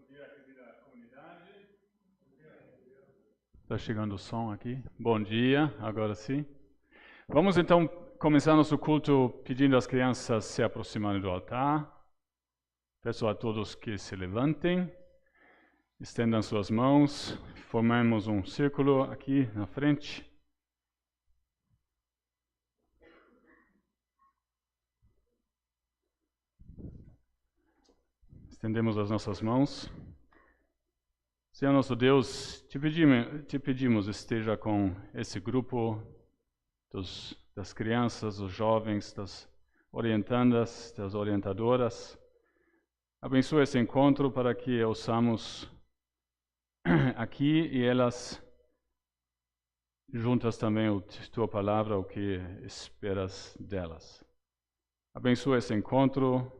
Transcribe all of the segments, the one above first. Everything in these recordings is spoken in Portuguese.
dia, querida comunidade. Está chegando o som aqui. Bom dia, agora sim. Vamos então começar nosso culto pedindo às crianças se aproximarem do altar. Peço a todos que se levantem, estendam suas mãos, formemos um círculo aqui na frente. Estendemos as nossas mãos. Senhor nosso Deus, te pedimos esteja com esse grupo das crianças, dos jovens, das orientandas, das orientadoras. Abençoa esse encontro para que ouçamos aqui e elas juntas também a tua palavra, o que esperas delas. Abençoa esse encontro.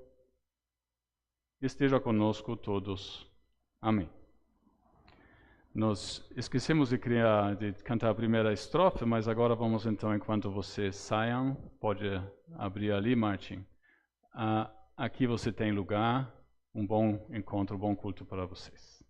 Esteja conosco todos. Amém. Nós esquecemos de cantar a primeira estrofe, mas agora vamos então, enquanto vocês saiam, pode abrir ali, Martin. Aqui você tem lugar, um bom encontro, um bom culto para vocês.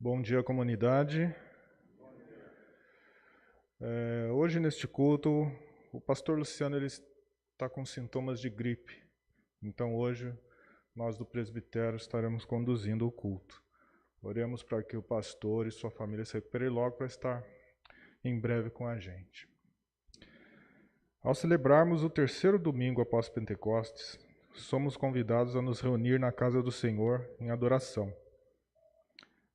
Bom dia, comunidade. Hoje, neste culto, o pastor Luciano está com sintomas de gripe. Então, hoje, nós do presbitério estaremos conduzindo o culto. Oremos para que o pastor e sua família se recuperem logo para estar em breve com a gente. Ao celebrarmos o terceiro domingo após Pentecostes, somos convidados a nos reunir na casa do Senhor em adoração.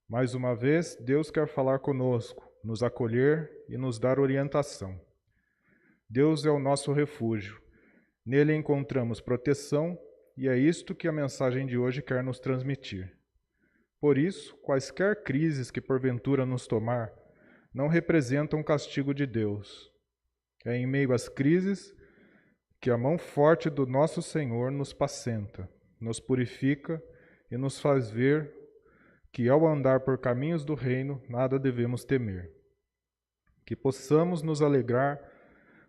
Mais uma vez, Deus quer falar conosco, nos acolher e nos dar orientação. Deus é o nosso refúgio. Nele encontramos proteção e é isto que a mensagem de hoje quer nos transmitir. Por isso, quaisquer crises que porventura nos tomar, não representam castigo de Deus. É em meio às crises que a mão forte do nosso Senhor nos pacienta, nos purifica e nos faz ver que ao andar por caminhos do reino, nada devemos temer. Que possamos nos alegrar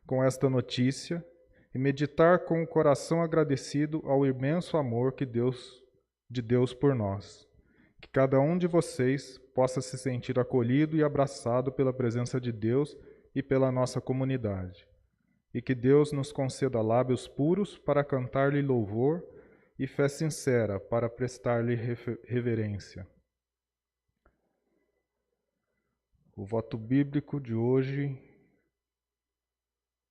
com esta notícia e meditar com o coração agradecido ao imenso amor de Deus por nós. Que cada um de vocês possa se sentir acolhido e abraçado pela presença de Deus e pela nossa comunidade. E que Deus nos conceda lábios puros para cantar-lhe louvor e fé sincera para prestar-lhe reverência. O voto bíblico de hoje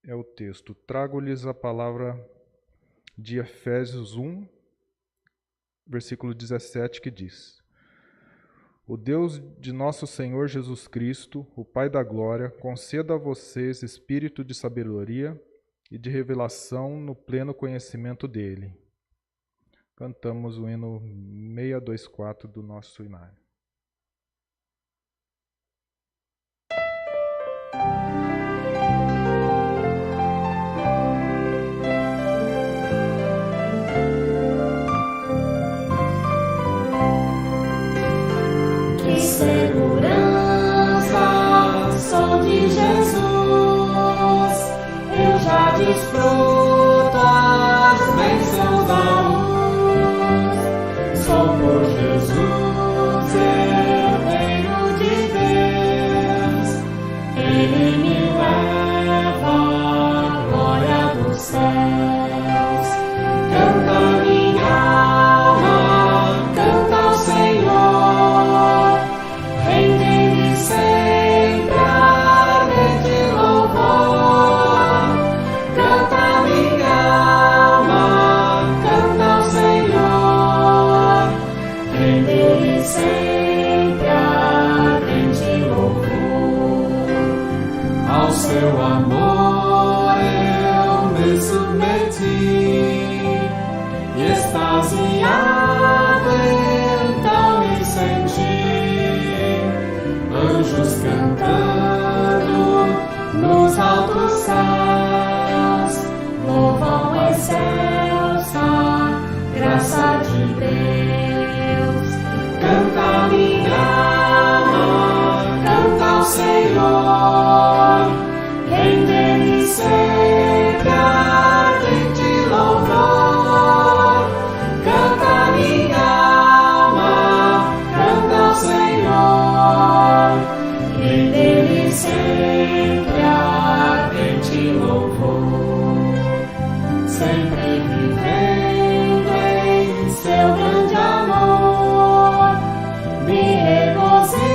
é o texto: trago-lhes a palavra de Efésios 1, versículo 17, que diz: O Deus de nosso Senhor Jesus Cristo, o Pai da glória, conceda a vocês espírito de sabedoria e de revelação no pleno conhecimento dele. Cantamos o hino 624 do nosso inário. Que segurança sou de Jesus, eu já desfruto as bênçãos da luz. Sou por Jesus, herdeiro de Deus, Ele me leva à glória dos céus. Canta minha alma, canta ao Senhor, rende-lhe sempre ardente louvor. Canta minha alma, canta ao Senhor, rende-lhe sempre ardente louvor. Ao seu amor eu me submeti, e extasiado então me senti. Anjos cantando nos altos céus, louvam excelsa graça de Deus. Canta minha alma, canta ao Senhor, rende-lhe sempre ardente louvor. Canta minha alma, canta ao Senhor, rende-lhe sempre ardente louvor. Sempre vivendo em seu grande amor, me regozijo.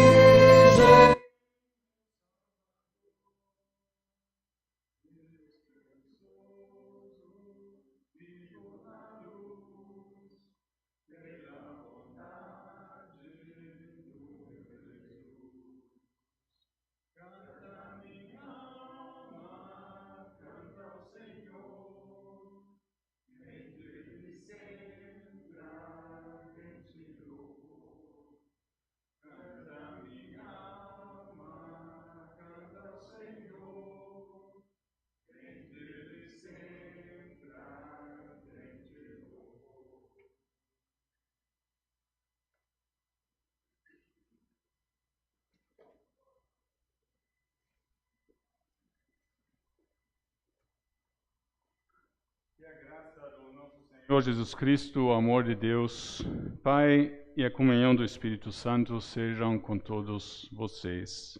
Que a graça do nosso Senhor Jesus Cristo, o amor de Deus, Pai e a comunhão do Espírito Santo sejam com todos vocês.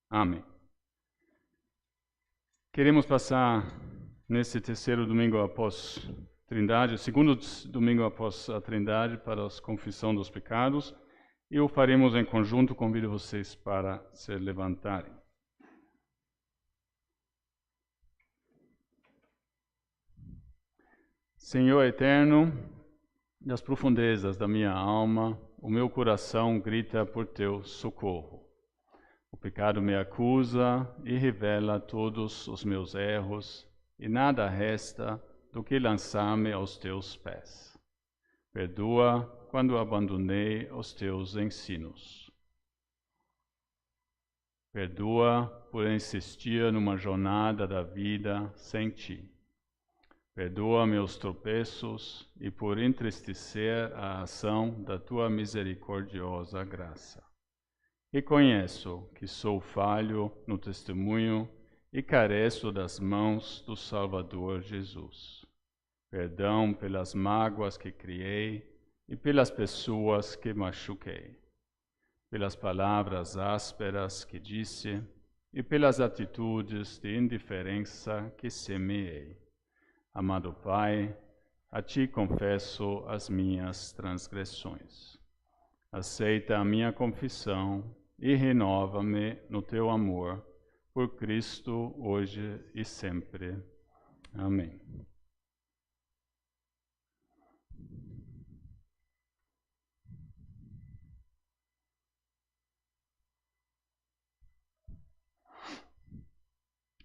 Amém. Queremos passar nesse terceiro domingo após Trindade, segundo domingo após a Trindade, para a confissão dos pecados, e o faremos em conjunto. Convido vocês para se levantarem. Senhor eterno, das profundezas da minha alma, o meu coração grita por teu socorro. O pecado me acusa e revela todos os meus erros, e nada resta do que lançar-me aos teus pés. Perdoa quando abandonei os teus ensinos. Perdoa por insistir numa jornada da vida sem ti. Perdoa meus tropeços e por entristecer a ação da tua misericordiosa graça. Reconheço que sou falho no testemunho e careço das mãos do Salvador Jesus. Perdão pelas mágoas que criei e pelas pessoas que machuquei, pelas palavras ásperas que disse e pelas atitudes de indiferença que semeei. Amado Pai, a ti confesso as minhas transgressões. Aceita a minha confissão e renova-me no teu amor, por Cristo, hoje e sempre. Amém.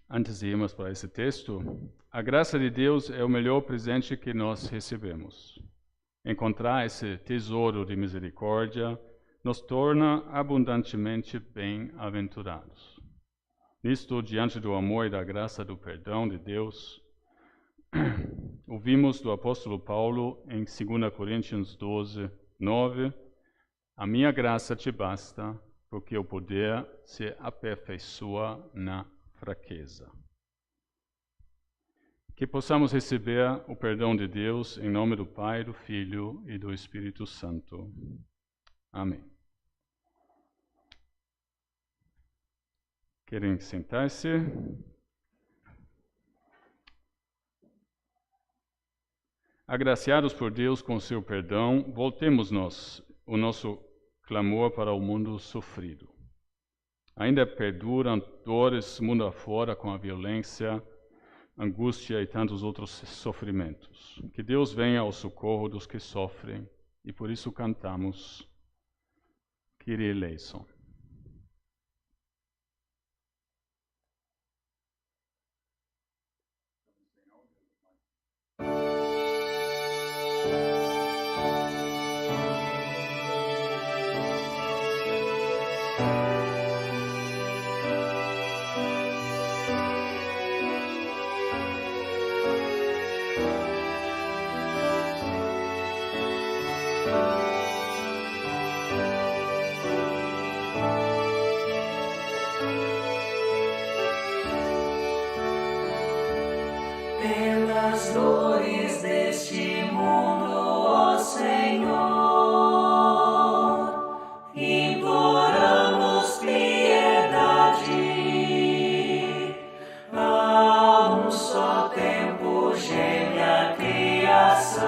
Antes de irmos para esse texto, a graça de Deus é o melhor presente que nós recebemos. Encontrar esse tesouro de misericórdia nos torna abundantemente bem-aventurados. Nisto, diante do amor e da graça do perdão de Deus, ouvimos do apóstolo Paulo em 2 Coríntios 12, 9, a minha graça te basta, porque o poder se aperfeiçoa na fraqueza. Que possamos receber o perdão de Deus em nome do Pai, do Filho e do Espírito Santo. Amém. Querem sentar-se? Agraciados por Deus com seu perdão, voltemos o nosso clamor para o mundo sofrido. Ainda perduram dores mundo afora com a violência, angústia e tantos outros sofrimentos. Que Deus venha ao socorro dos que sofrem e por isso cantamos Kyrie eleison. Pelas dores deste mundo, ó Senhor, imploramos piedade. A um só tempo geme a criação,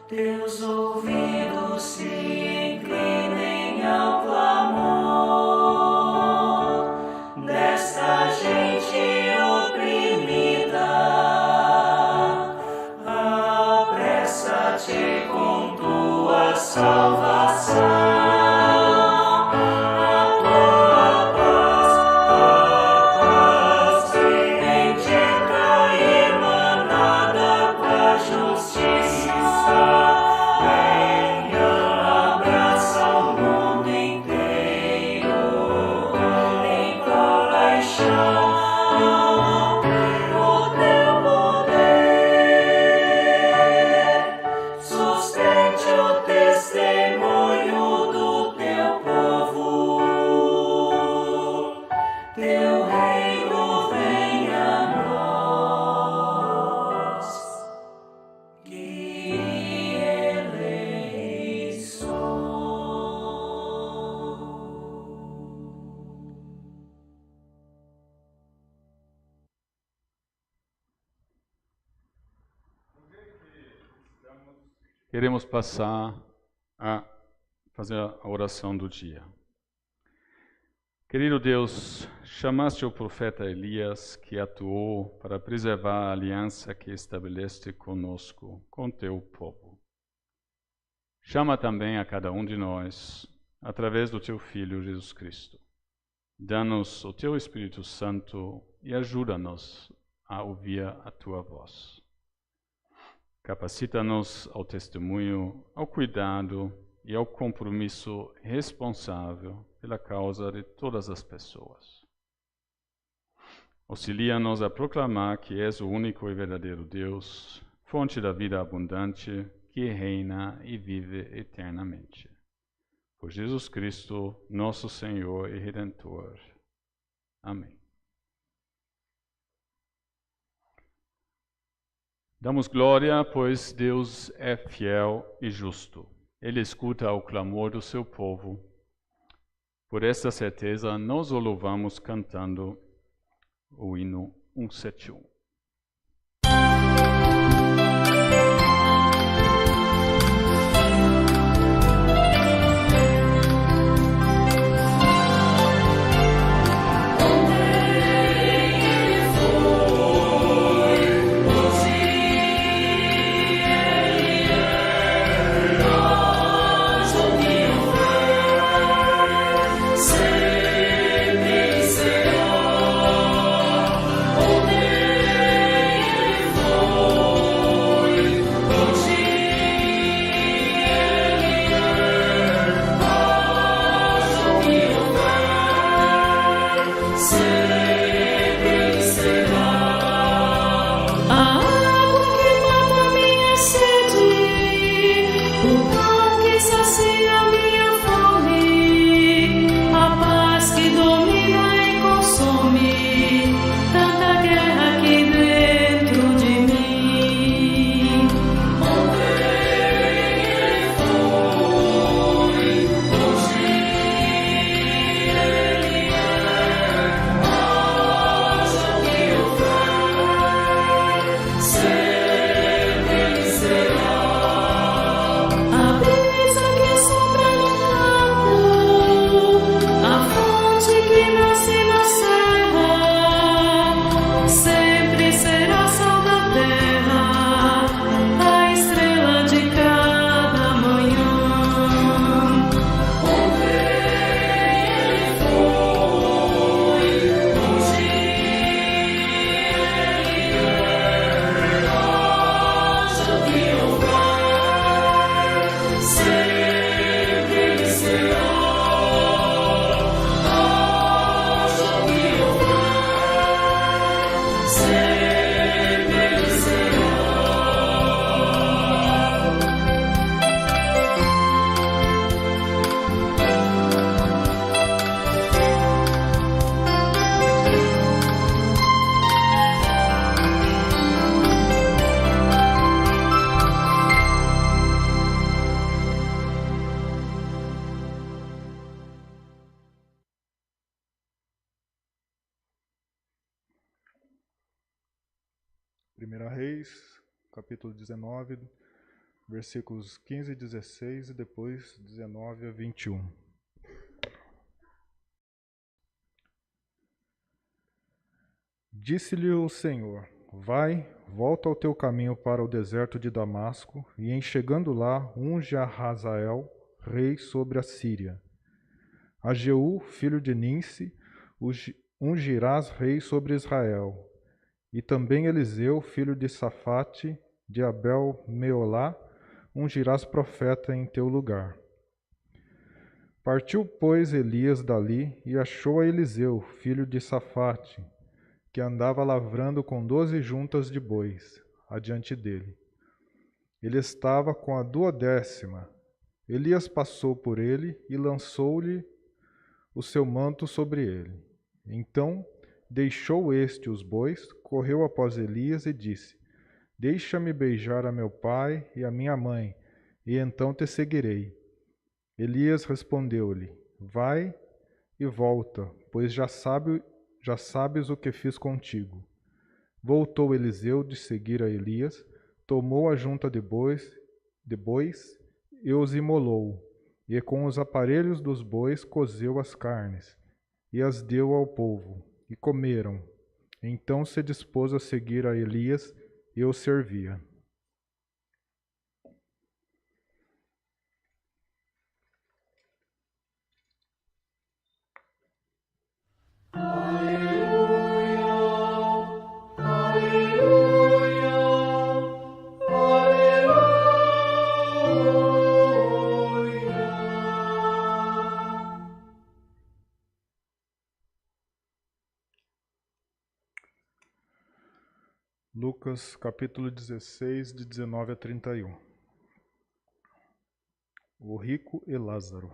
teus ouvidos se inclinem ao clamor desta gente com tua salvação, a tua paz bendita e emanada com a justiça, venha abraça o mundo inteiro, em compaixão. Queremos passar a fazer a oração do dia. Querido Deus, chamaste o profeta Elias, que atuou para preservar a aliança que estabeleceste conosco, com teu povo. Chama também a cada um de nós, através do teu Filho Jesus Cristo. Dá-nos o teu Espírito Santo e ajuda-nos a ouvir a tua voz. Capacita-nos ao testemunho, ao cuidado e ao compromisso responsável pela causa de todas as pessoas. Auxilia-nos a proclamar que és o único e verdadeiro Deus, fonte da vida abundante, que reina e vive eternamente. Por Jesus Cristo, nosso Senhor e Redentor. Amém. Damos glória, pois Deus é fiel e justo. Ele escuta o clamor do seu povo. Por esta certeza, nós o louvamos cantando o hino 171. 1 Reis, capítulo 19, versículos 15 e 16 e depois 19 a 21. Disse-lhe o Senhor: Vai, volta ao teu caminho para o deserto de Damasco, e em chegando lá, unge a Hazael, rei sobre a Síria. A Jeú, filho de Ninsi, ungirás rei sobre Israel. E também Eliseu, filho de Safate, de Abel-Meolá, ungirás profeta em teu lugar. Partiu, pois, Elias dali e achou a Eliseu, filho de Safate, que andava lavrando com 12 juntas de bois, adiante dele. Ele estava com a 12ª. Elias passou por ele e lançou-lhe o seu manto sobre ele. Então deixou este os bois, correu após Elias e disse: Deixa-me beijar a meu pai e a minha mãe, e então te seguirei. Elias respondeu-lhe: Vai e volta, pois já sabes o que fiz contigo. Voltou Eliseu de seguir a Elias, tomou a junta de bois e os imolou, e com os aparelhos dos bois cozeu as carnes, e as deu ao povo, e comeram. Então se dispôs a seguir a Elias e o servia. Lucas, capítulo 16, de 19 a 31. O rico e Lázaro.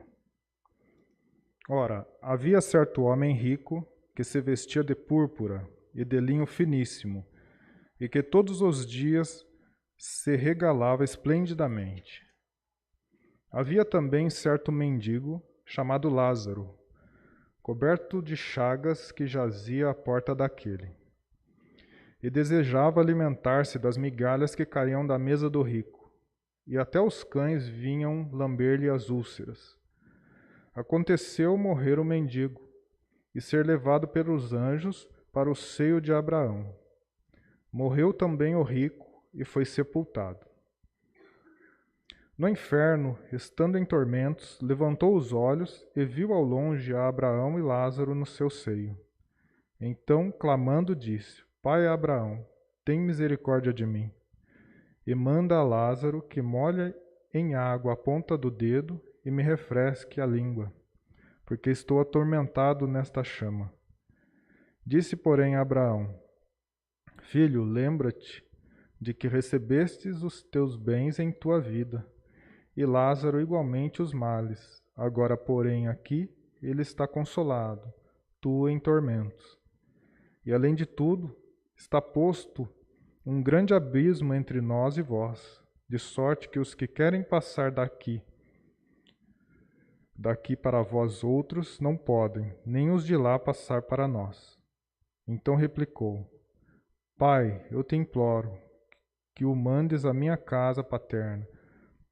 Ora, havia certo homem rico que se vestia de púrpura e de linho finíssimo, e que todos os dias se regalava esplendidamente. Havia também certo mendigo, chamado Lázaro, coberto de chagas, que jazia à porta daquele, e desejava alimentar-se das migalhas que caíam da mesa do rico, e até os cães vinham lamber-lhe as úlceras. Aconteceu morrer o mendigo, e ser levado pelos anjos para o seio de Abraão. Morreu também o rico, e foi sepultado. No inferno, estando em tormentos, levantou os olhos e viu ao longe a Abraão e Lázaro no seu seio. Então, clamando, disse: Pai Abraão, tem misericórdia de mim, e manda a Lázaro que molhe em água a ponta do dedo e me refresque a língua, porque estou atormentado nesta chama. Disse, porém, a Abraão: Filho, lembra-te de que recebestes os teus bens em tua vida, e Lázaro igualmente os males. Agora, porém, aqui ele está consolado, tu em tormentos. E além de tudo, está posto um grande abismo entre nós e vós, de sorte que os que querem passar daqui para vós outros não podem, nem os de lá passar para nós. Então replicou: Pai, eu te imploro que o mandes à minha casa paterna,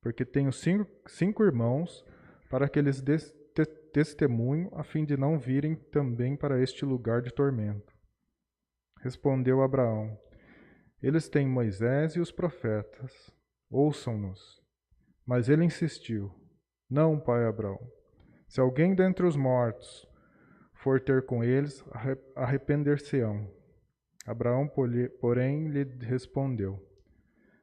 porque tenho cinco irmãos, para que eles dê testemunho, a fim de não virem também para este lugar de tormento. Respondeu Abraão: Eles têm Moisés e os profetas, ouçam-nos. Mas ele insistiu: Não, pai Abraão, se alguém dentre os mortos for ter com eles, arrepender-se-ão. Abraão, porém, lhe respondeu: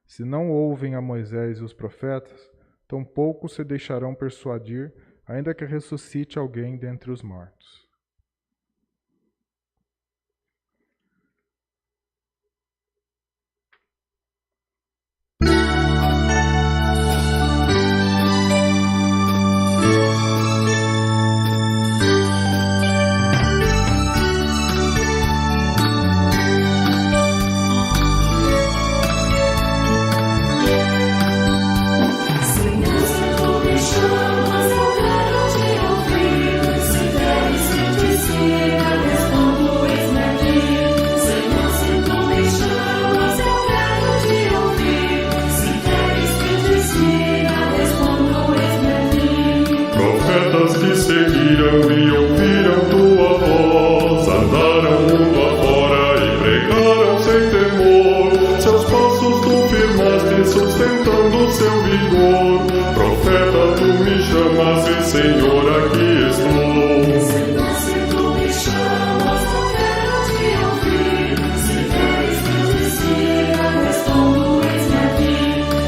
Se não ouvem a Moisés e os profetas, tampouco se deixarão persuadir, ainda que ressuscite alguém dentre os mortos. Que seguiram e ouviram tua voz, andaram mundo afora e pregaram sem temor. Seus passos tu firmaste, sustentando seu vigor. Profeta, tu me chamas e Senhor, aqui estou. Senhor, se tu me chamas, eu quero te ouvir. Se queres que eu te siga, respondo, eis-me aqui.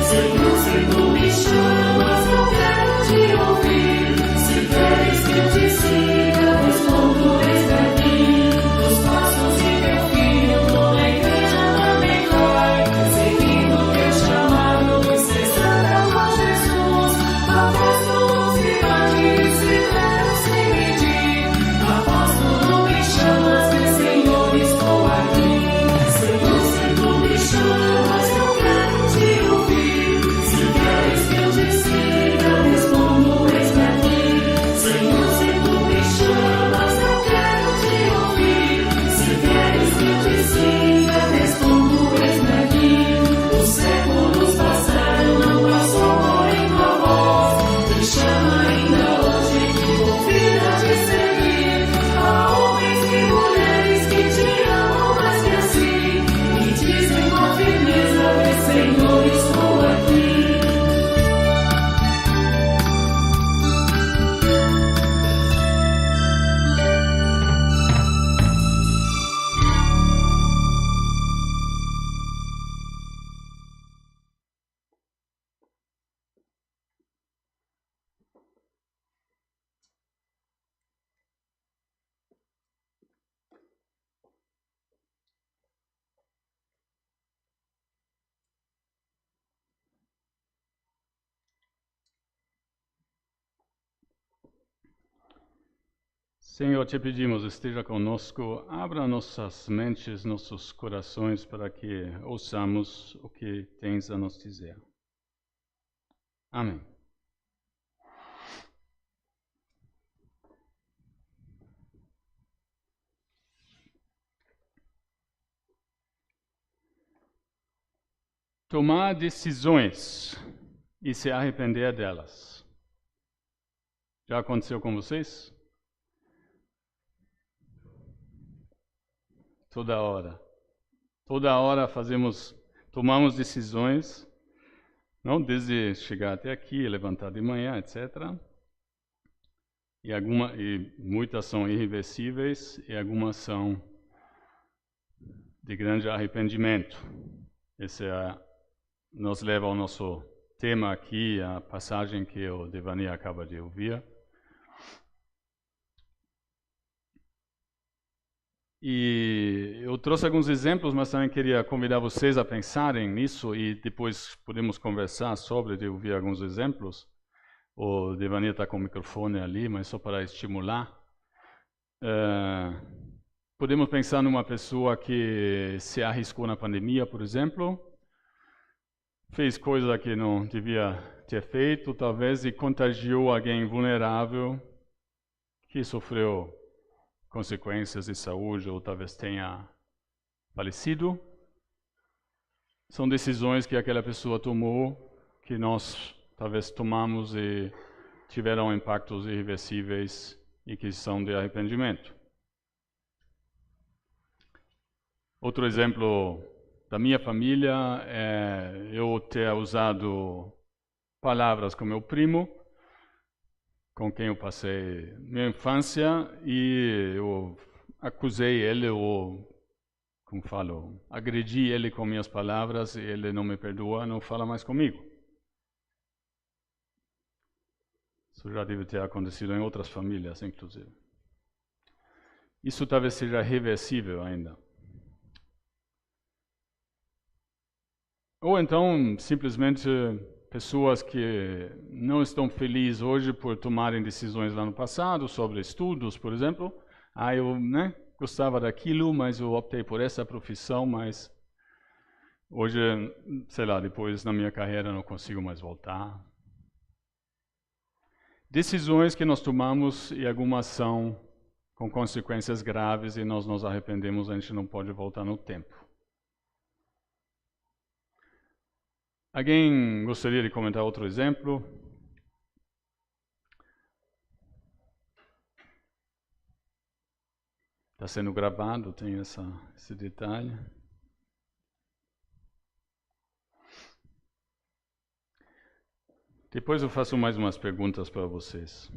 Senhor, se tu me chamas, eu quero te ouvir. Se queres que eu te siga, respondo, eis-me aqui. Os passos de teu filho, tu na igreja também vai, seguindo teu chamado, incessando a Jesus. Apóstolos e mártires fizeram sem medir. Apóstolo, me chamas, meu Senhor, estou aqui. Senhor, se tu me chamas, eu quero te ouvir. Se queres que eu te siga, respondo, eis-me aqui. Senhor, se tu me chamas, eu quero te ouvir. Se queres que eu te siga, respondo, eis-me aqui. Os séculos passaram, não passou, porém tua voz me chama ainda hoje, que convida te seguir. Há homens e mulheres que te amam mais que assim, e dizem com firmeza, meu Senhor, estou aqui. Senhor, te pedimos, esteja conosco, abra nossas mentes, nossos corações, para que ouçamos o que tens a nos dizer. Amém. Tomar decisões e se arrepender delas. Já aconteceu com vocês? Toda hora. Toda hora tomamos decisões, não desde chegar até aqui, levantar de manhã, etc. E muitas são irreversíveis e algumas são de grande arrependimento. Esse nos leva ao nosso tema aqui, a passagem que o Devani acaba de ouvir. E eu trouxe alguns exemplos, mas também queria convidar vocês a pensarem nisso e depois podemos conversar sobre, de ouvir alguns exemplos. O Devani está com o microfone ali, mas só para estimular. Podemos pensar numa pessoa que se arriscou na pandemia, por exemplo, fez coisa que não devia ter feito, talvez, e contagiou alguém vulnerável que sofreu consequências de saúde ou talvez tenha falecido. São decisões que aquela pessoa tomou, que nós talvez tomamos e tiveram impactos irreversíveis e que são de arrependimento. Outro exemplo da minha família é eu ter usado palavras com meu primo, com quem eu passei minha infância, e eu acusei ele, ou, como falo, agredi ele com minhas palavras, e ele não me perdoa, não fala mais comigo. Isso já deve ter acontecido em outras famílias, inclusive. Isso talvez seja reversível ainda. Ou então, simplesmente, pessoas que não estão felizes hoje por tomarem decisões lá no passado, sobre estudos, por exemplo. Eu gostava daquilo, mas eu optei por essa profissão, mas hoje, sei lá, depois na minha carreira não consigo mais voltar. Decisões que nós tomamos e algumas são com consequências graves e nós nos arrependemos, a gente não pode voltar no tempo. Alguém gostaria de comentar outro exemplo? Está sendo gravado, tem esse detalhe. Depois eu faço mais umas perguntas para vocês.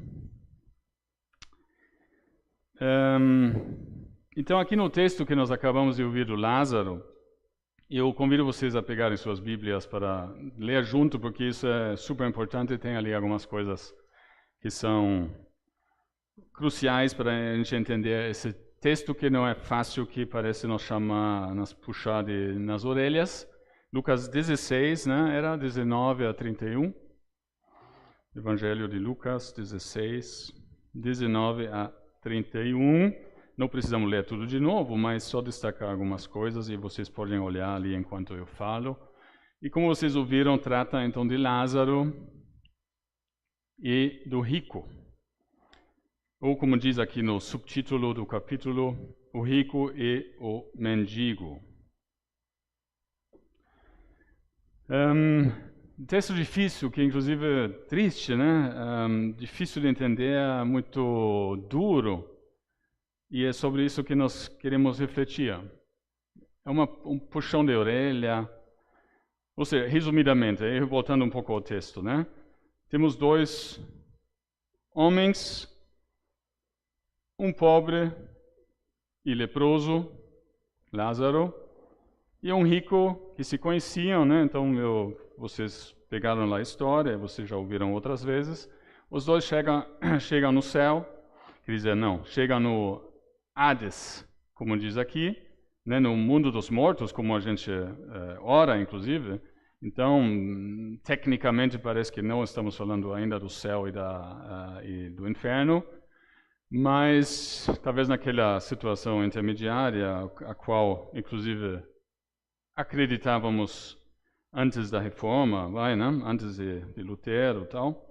Então, aqui no texto que nós acabamos de ouvir do Lázaro, eu convido vocês a pegarem suas Bíblias para ler junto, porque isso é super importante. Tem ali algumas coisas que são cruciais para a gente entender esse texto que não é fácil, que parece nos chamar, nos puxar nas orelhas. Lucas 16, era 19 a 31. Evangelho de Lucas 16, 19 a 31. Não precisamos ler tudo de novo, mas só destacar algumas coisas e vocês podem olhar ali enquanto eu falo. E como vocês ouviram, trata então de Lázaro e do rico. Ou como diz aqui no subtítulo do capítulo, o rico e o mendigo. Texto difícil, que inclusive é triste, difícil de entender, muito duro. E é sobre isso que nós queremos refletir. É um puxão de orelha. Ou seja, resumidamente, voltando um pouco ao texto, temos dois homens, um pobre e leproso, Lázaro, e um rico que se conheciam, Então, vocês pegaram lá a história, vocês já ouviram outras vezes. Os dois chegam no céu, quer dizer, chegam no Hades, como diz aqui, no mundo dos mortos, como a gente ora, inclusive. Então, tecnicamente, parece que não estamos falando ainda do céu e do inferno, mas talvez naquela situação intermediária, a qual, inclusive, acreditávamos antes da reforma, antes de Lutero e tal.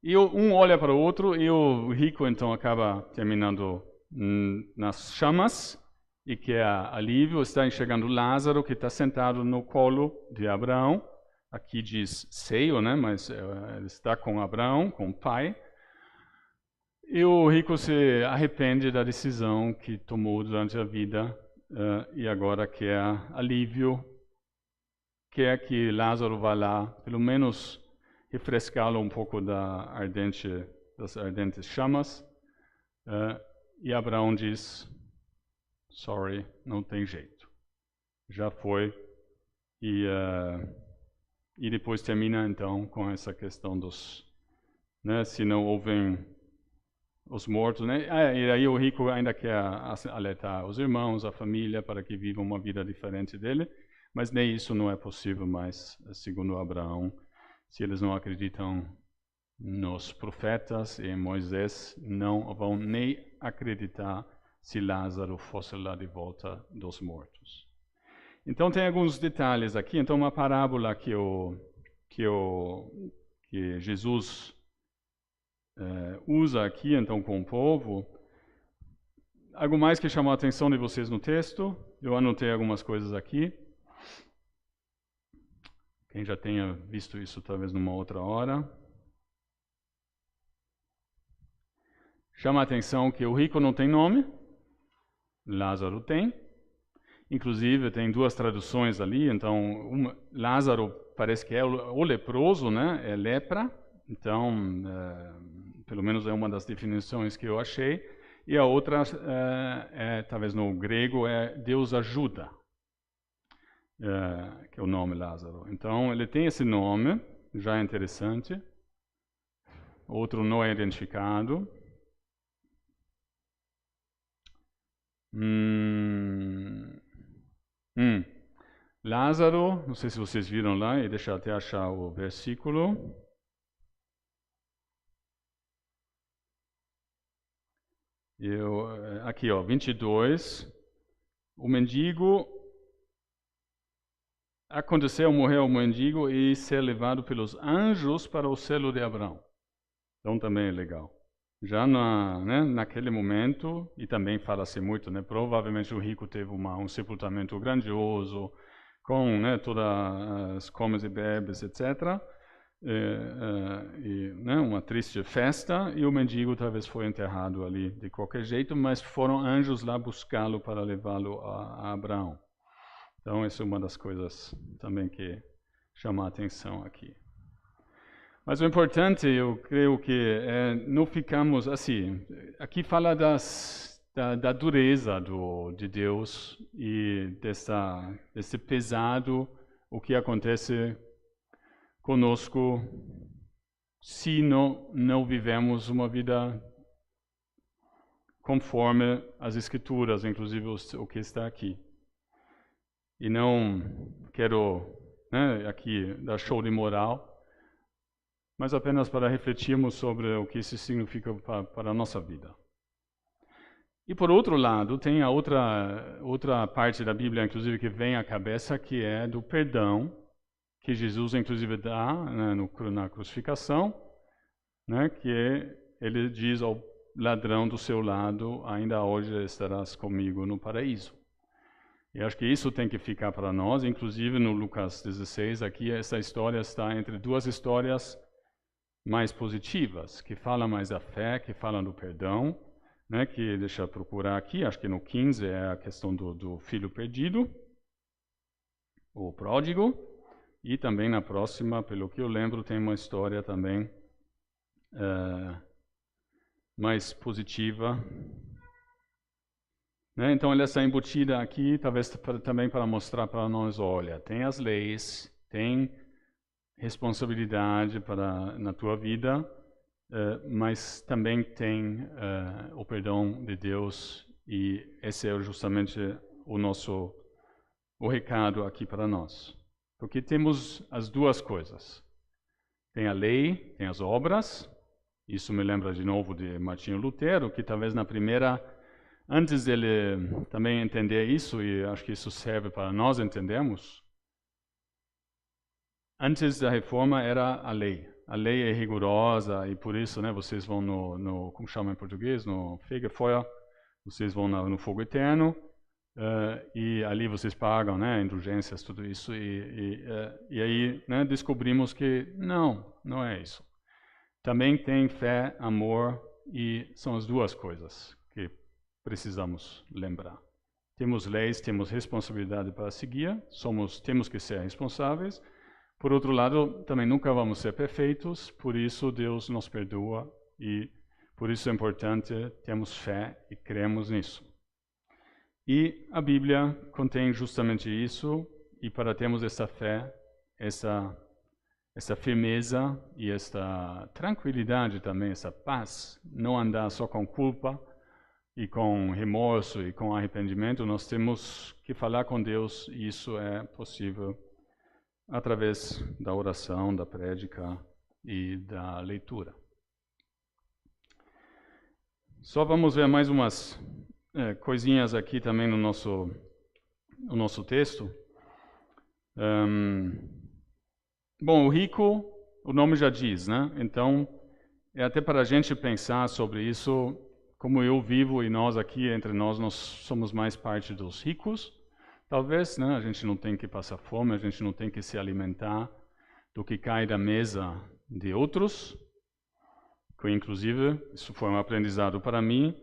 E um olha para o outro e o rico então acaba terminando nas chamas e quer alívio. Está enxergando Lázaro, que está sentado no colo de Abraão. Aqui diz seio, mas ele está com Abraão, com o pai. E o rico se arrepende da decisão que tomou durante a vida e agora quer alívio. Quer que Lázaro vá lá, pelo menos refrescá-lo um pouco das ardentes chamas. E Abraão diz, sorry, não tem jeito. Já foi. E depois termina então com essa questão dos, se não ouvem os mortos, né? E aí o rico ainda quer alertar os irmãos, a família, para que vivam uma vida diferente dele, mas nem isso não é possível mais, segundo Abraão. Se eles não acreditam nos profetas e em Moisés, não vão nem acreditar se Lázaro fosse lá de volta dos mortos. Então tem alguns detalhes aqui. Então uma parábola que Jesus usa aqui então com o povo. Algo mais que chamou a atenção de vocês no texto? Eu anotei algumas coisas aqui. Quem já tenha visto isso talvez numa outra hora. Chama a atenção que o rico não tem nome, Lázaro tem. Inclusive tem duas traduções ali, então Lázaro parece que é o leproso, né? É lepra, então pelo menos é uma das definições que eu achei. E a outra, talvez no grego, é Deus ajuda, que é o nome Lázaro. Então ele tem esse nome, já é interessante. Outro não é identificado. Lázaro, não sei se vocês viram lá, e deixa eu até achar o versículo. Aqui, 22. O mendigo, aconteceu morrer o mendigo e ser levado pelos anjos para o selo de Abraão. Então também é legal. Já naquele momento, e também fala-se muito, né, provavelmente o rico teve um sepultamento grandioso, com todas as comes e bebes, etc. Uma triste festa, e o mendigo talvez foi enterrado ali de qualquer jeito, mas foram anjos lá buscá-lo para levá-lo a Abraão. Então essa é uma das coisas também que chama a atenção aqui. Mas o importante, eu creio que não ficamos assim. Aqui fala da dureza de Deus e desse pesado, o que acontece conosco se não vivemos uma vida conforme as Escrituras, inclusive o que está aqui. E não quero aqui dar show de moral, mas apenas para refletirmos sobre o que isso significa para a nossa vida. E por outro lado, tem a outra parte da Bíblia, inclusive, que vem à cabeça, que é do perdão, que Jesus, inclusive, dá na crucificação, que ele diz ao ladrão do seu lado, ainda hoje estarás comigo no paraíso. E acho que isso tem que ficar para nós, inclusive no Lucas 16, aqui essa história está entre duas histórias mais positivas, que falam mais da fé, que falam do perdão, que deixa eu procurar aqui, acho que no 15 é a questão do filho perdido, o pródigo, e também na próxima, pelo que eu lembro, tem uma história também mais positiva. Então ela está embutida aqui, talvez também para mostrar para nós, olha, tem as leis, tem responsabilidade na tua vida, mas também tem o perdão de Deus, e esse é justamente o recado aqui para nós. Porque temos as duas coisas. Tem a lei, tem as obras. Isso me lembra de novo de Martinho Lutero, que talvez antes dele também entender isso, e acho que isso serve para nós entendermos, antes da reforma era a lei. A lei é rigorosa e por isso, vocês vão como chama em português, no Fegefeuer, vocês vão no fogo eterno, e ali vocês pagam, indulgências, tudo isso. E aí descobrimos que não é isso. Também tem fé, amor, e são as duas coisas que precisamos lembrar. Temos leis, temos responsabilidade para seguir, temos que ser responsáveis. Por outro lado, também nunca vamos ser perfeitos, por isso Deus nos perdoa e por isso é importante termos fé e cremos nisso. E a Bíblia contém justamente isso, e para termos essa fé, essa firmeza e esta tranquilidade também, essa paz, não andar só com culpa e com remorso e com arrependimento. Nós temos que falar com Deus e isso é possível através da oração, da prédica e da leitura. Só vamos ver mais umas coisinhas aqui também no nosso texto. Bom, o rico, o nome já diz, né? Então, é até para a gente pensar sobre isso, como eu vivo e nós aqui, entre nós somos mais parte dos ricos. Talvez, né? A gente não tem que passar fome, a gente não tem que se alimentar do que cai da mesa de outros. Que, inclusive, isso foi um aprendizado para mim.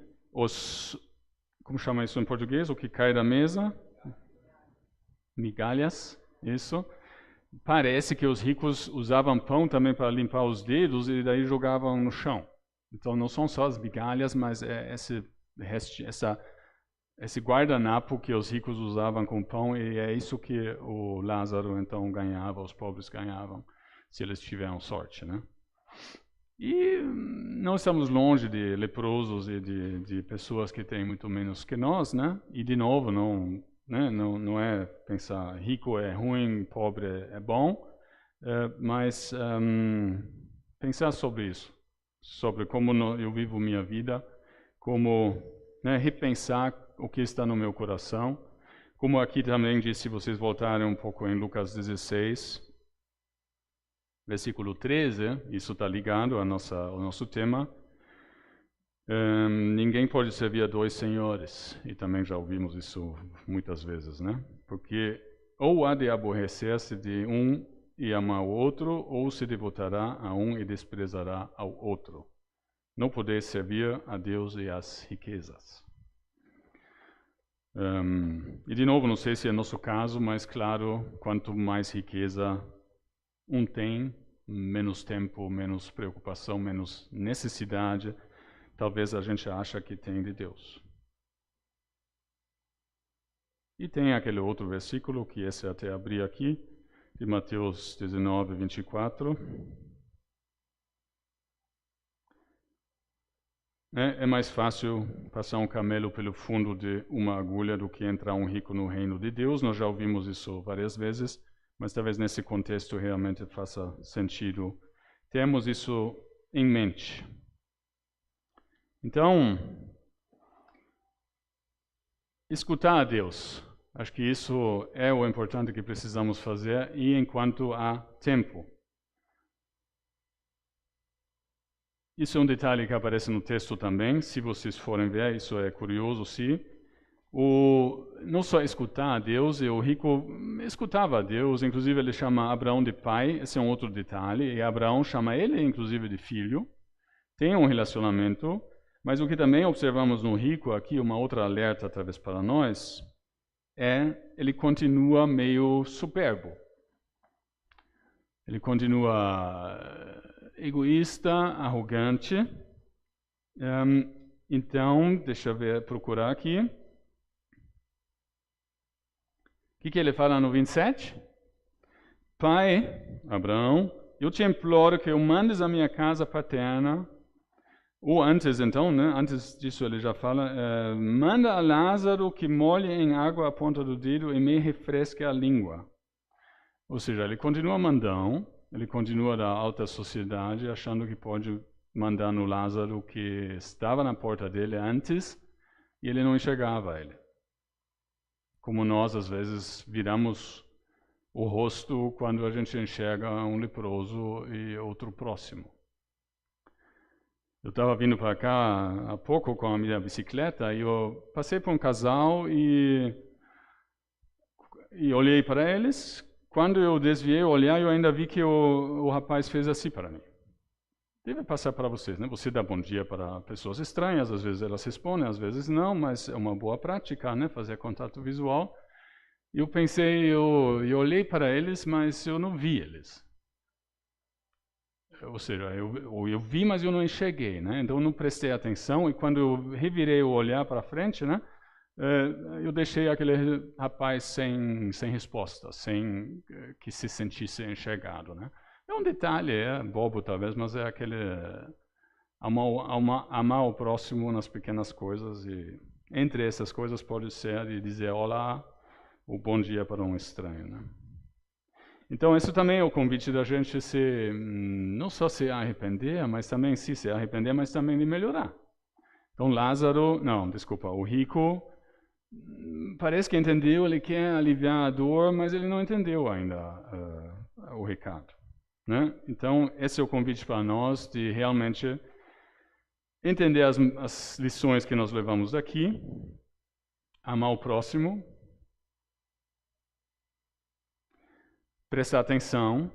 Como chama isso em português? O que cai da mesa? Migalhas, isso. Parece que os ricos usavam pão também para limpar os dedos e daí jogavam no chão. Então não são só as migalhas, mas é esse guardanapo que os ricos usavam com pão, e é isso que o Lázaro então ganhava, os pobres ganhavam, se eles tiveram sorte, né? E não estamos longe de leprosos e de pessoas que têm muito menos que nós, né? E de novo, não é pensar rico é ruim, pobre é bom, mas pensar sobre isso, sobre como eu vivo minha vida, como repensar o que está no meu coração, como aqui também diz, se vocês voltarem um pouco em Lucas 16, versículo 13, isso está ligado ao nosso tema. Ninguém pode servir a dois senhores, e também já ouvimos isso muitas vezes, né? Porque ou há de aborrecer-se de um e amar o outro, ou se devotará a um e desprezará ao outro. Não poder servir a Deus e às riquezas. E de novo, não sei se é nosso caso, mas claro, quanto mais riqueza um tem, menos tempo, menos preocupação, menos necessidade, talvez a gente acha que tem de Deus. E tem aquele outro versículo, que esse até abri aqui, de Mateus 19, 24. É mais fácil passar um camelo pelo fundo de uma agulha do que entrar um rico no reino de Deus. Nós já ouvimos isso várias vezes, mas talvez nesse contexto realmente faça sentido termos isso em mente. Então, escutar a Deus. Acho que isso é o importante que precisamos fazer, e enquanto há tempo. Isso é um detalhe que aparece no texto também, se vocês forem ver, isso é curioso, sim. Não só escutar a Deus, e o rico escutava a Deus, inclusive ele chama Abraão de pai, esse é um outro detalhe, e Abraão chama ele inclusive de filho, tem um relacionamento, mas o que também observamos no rico aqui, uma outra alerta talvez para nós, ele continua meio superbo. Ele continua egoísta, arrogante. Então, deixa eu procurar aqui. O que ele fala no 27? Pai, Abraão, eu te imploro que eu mandes a minha casa paterna. Ou antes então, né? Antes disso ele já fala, manda a Lázaro que molhe em água a ponta do dedo e me refresque a língua. Ou seja, ele continua mandão, ele continua da alta sociedade, achando que pode mandar no Lázaro que estava na porta dele antes e ele não enxergava ele. Como nós às vezes viramos o rosto quando a gente enxerga um leproso e outro próximo. Eu estava vindo para cá há pouco com a minha bicicleta e eu passei por um casal e olhei para eles. Quando eu desviei o olhar, eu ainda vi que o rapaz fez assim para mim. Deve passar para vocês, né? Você dá bom dia para pessoas estranhas, às vezes elas respondem, às vezes não, mas é uma boa prática, né? Fazer contato visual. Eu pensei, eu olhei para eles, mas eu não vi eles. Ou seja, eu vi, mas eu não enxerguei, né? Então eu não prestei atenção, e quando eu revirei o olhar para frente, né? Eu deixei aquele rapaz sem resposta, sem que se sentisse enxergado, né? É um detalhe, é bobo talvez, mas é aquele amar o próximo nas pequenas coisas, e entre essas coisas pode ser de dizer olá ou bom dia para um estranho, né? Então, isso também é o convite da gente não só se arrepender, mas também se arrepender, mas também de melhorar. Então, o rico, parece que entendeu, ele quer aliviar a dor, mas ele não entendeu ainda o recado, né? Então, esse é o convite para nós de realmente entender as lições que nós levamos daqui, amar o próximo, prestar atenção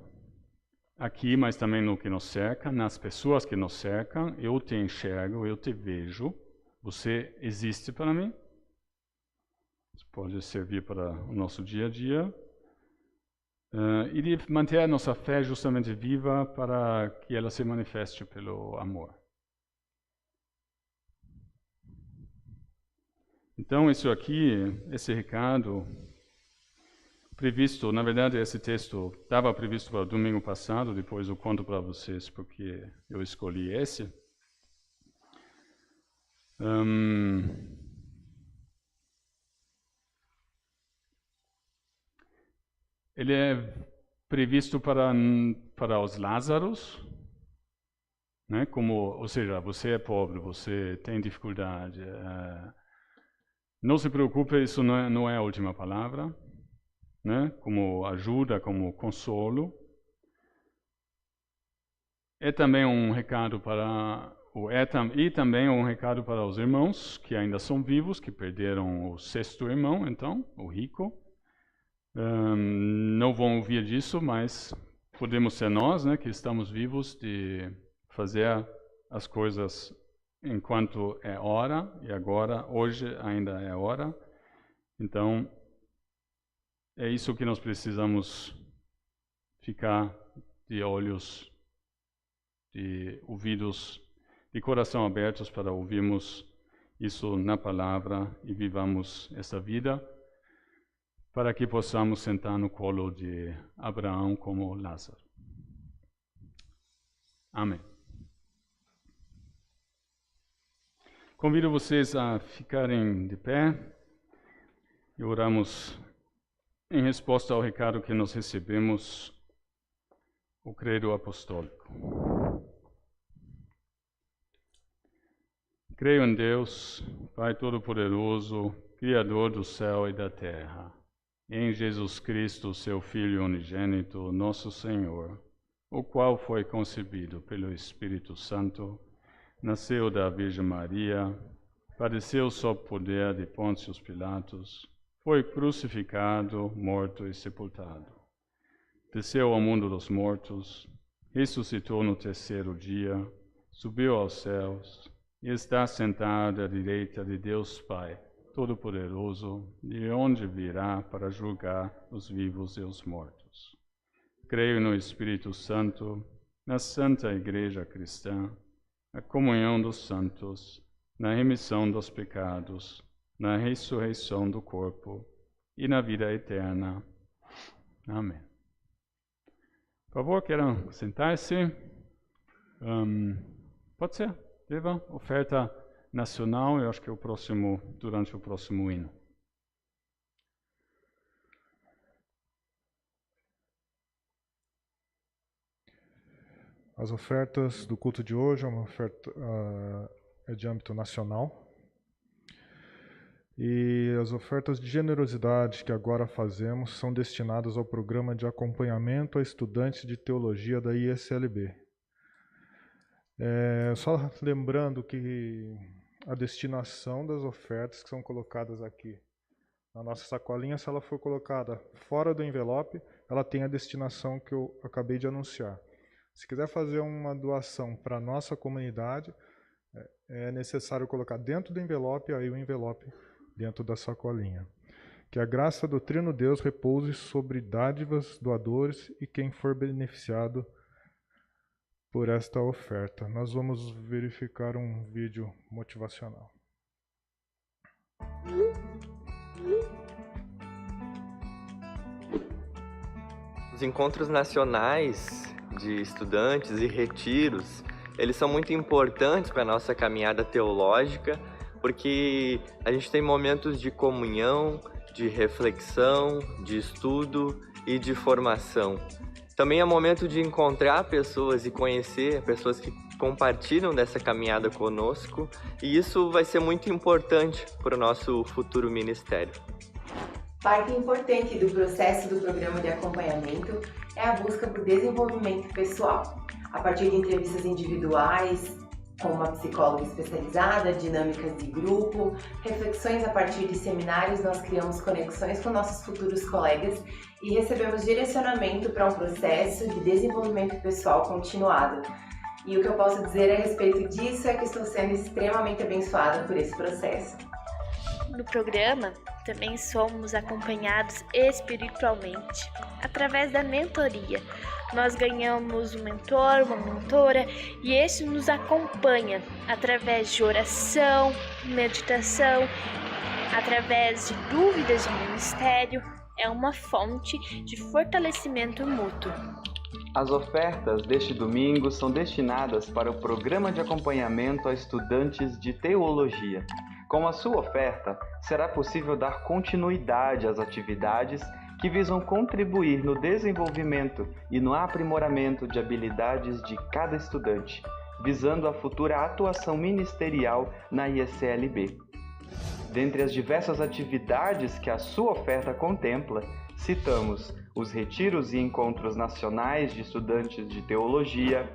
aqui, mas também no que nos cerca, nas pessoas que nos cercam. Eu te enxergo, eu te vejo, você existe para mim. Isso pode servir para o nosso dia a dia. E de manter a nossa fé justamente viva para que ela se manifeste pelo amor. Então, isso aqui, esse recado previsto, na verdade, esse texto estava previsto para o domingo passado, depois eu conto para vocês porque eu escolhi esse. Ele é previsto para os Lázaros, né? Ou seja, você é pobre, você tem dificuldade. Não se preocupe, isso não é a última palavra, né? Como ajuda, como consolo. É também um recado e também um recado para os irmãos que ainda são vivos, que perderam o sexto irmão, então, o rico. Não vão ouvir disso, mas podemos ser nós, né, que estamos vivos, de fazer as coisas enquanto é hora, e agora, hoje ainda é hora. Então, é isso que nós precisamos ficar de olhos, de ouvidos, de coração abertos para ouvirmos isso na palavra e vivamos essa vida, para que possamos sentar no colo de Abraão como Lázaro. Amém. Convido vocês a ficarem de pé e oramos em resposta ao recado que nós recebemos, o credo apostólico. Creio em Deus, Pai Todo-Poderoso, Criador do céu e da terra, e em Jesus Cristo, seu Filho unigênito, nosso Senhor, o qual foi concebido pelo Espírito Santo, nasceu da Virgem Maria, padeceu sob poder de Pôncio Pilatos, foi crucificado, morto e sepultado. Desceu ao mundo dos mortos, ressuscitou no terceiro dia, subiu aos céus e está sentado à direita de Deus Pai Todo-Poderoso, de onde virá para julgar os vivos e os mortos. Creio no Espírito Santo, na Santa Igreja Cristã, na comunhão dos santos, na remissão dos pecados, na ressurreição do corpo e na vida eterna. Amém. Por favor, queiram sentar-se. Pode ser, Eva? Oferta nacional, eu acho que durante o próximo hino. As ofertas do culto de hoje é uma oferta de âmbito nacional. E as ofertas de generosidade que agora fazemos são destinadas ao programa de acompanhamento a estudantes de teologia da ISLB. Só lembrando que a destinação das ofertas que são colocadas aqui na nossa sacolinha, se ela for colocada fora do envelope, ela tem a destinação que eu acabei de anunciar. Se quiser fazer uma doação para a nossa comunidade, é necessário colocar dentro do envelope, aí o envelope dentro da sacolinha. Que a graça do Trino Deus repouse sobre dádivas, doadores e quem for beneficiado por esta oferta. Nós vamos verificar um vídeo motivacional. Os encontros nacionais de estudantes e retiros, eles são muito importantes para a nossa caminhada teológica, porque a gente tem momentos de comunhão, de reflexão, de estudo e de formação. Também é momento de encontrar pessoas e conhecer pessoas que compartilham dessa caminhada conosco, e isso vai ser muito importante para o nosso futuro ministério. Parte importante do processo do programa de acompanhamento é a busca por desenvolvimento pessoal, a partir de entrevistas individuais, com uma psicóloga especializada, dinâmicas de grupo, reflexões a partir de seminários. Nós criamos conexões com nossos futuros colegas e recebemos direcionamento para um processo de desenvolvimento pessoal continuado. E o que eu posso dizer a respeito disso é que estou sendo extremamente abençoada por esse processo. No programa, também somos acompanhados espiritualmente, através da mentoria. Nós ganhamos um mentor, uma mentora, e este nos acompanha através de oração, meditação, através de dúvidas de ministério. É uma fonte de fortalecimento mútuo. As ofertas deste domingo são destinadas para o programa de acompanhamento a estudantes de teologia. Com a sua oferta, será possível dar continuidade às atividades que visam contribuir no desenvolvimento e no aprimoramento de habilidades de cada estudante, visando a futura atuação ministerial na ISLB. Dentre as diversas atividades que a sua oferta contempla, citamos os retiros e encontros nacionais de estudantes de teologia,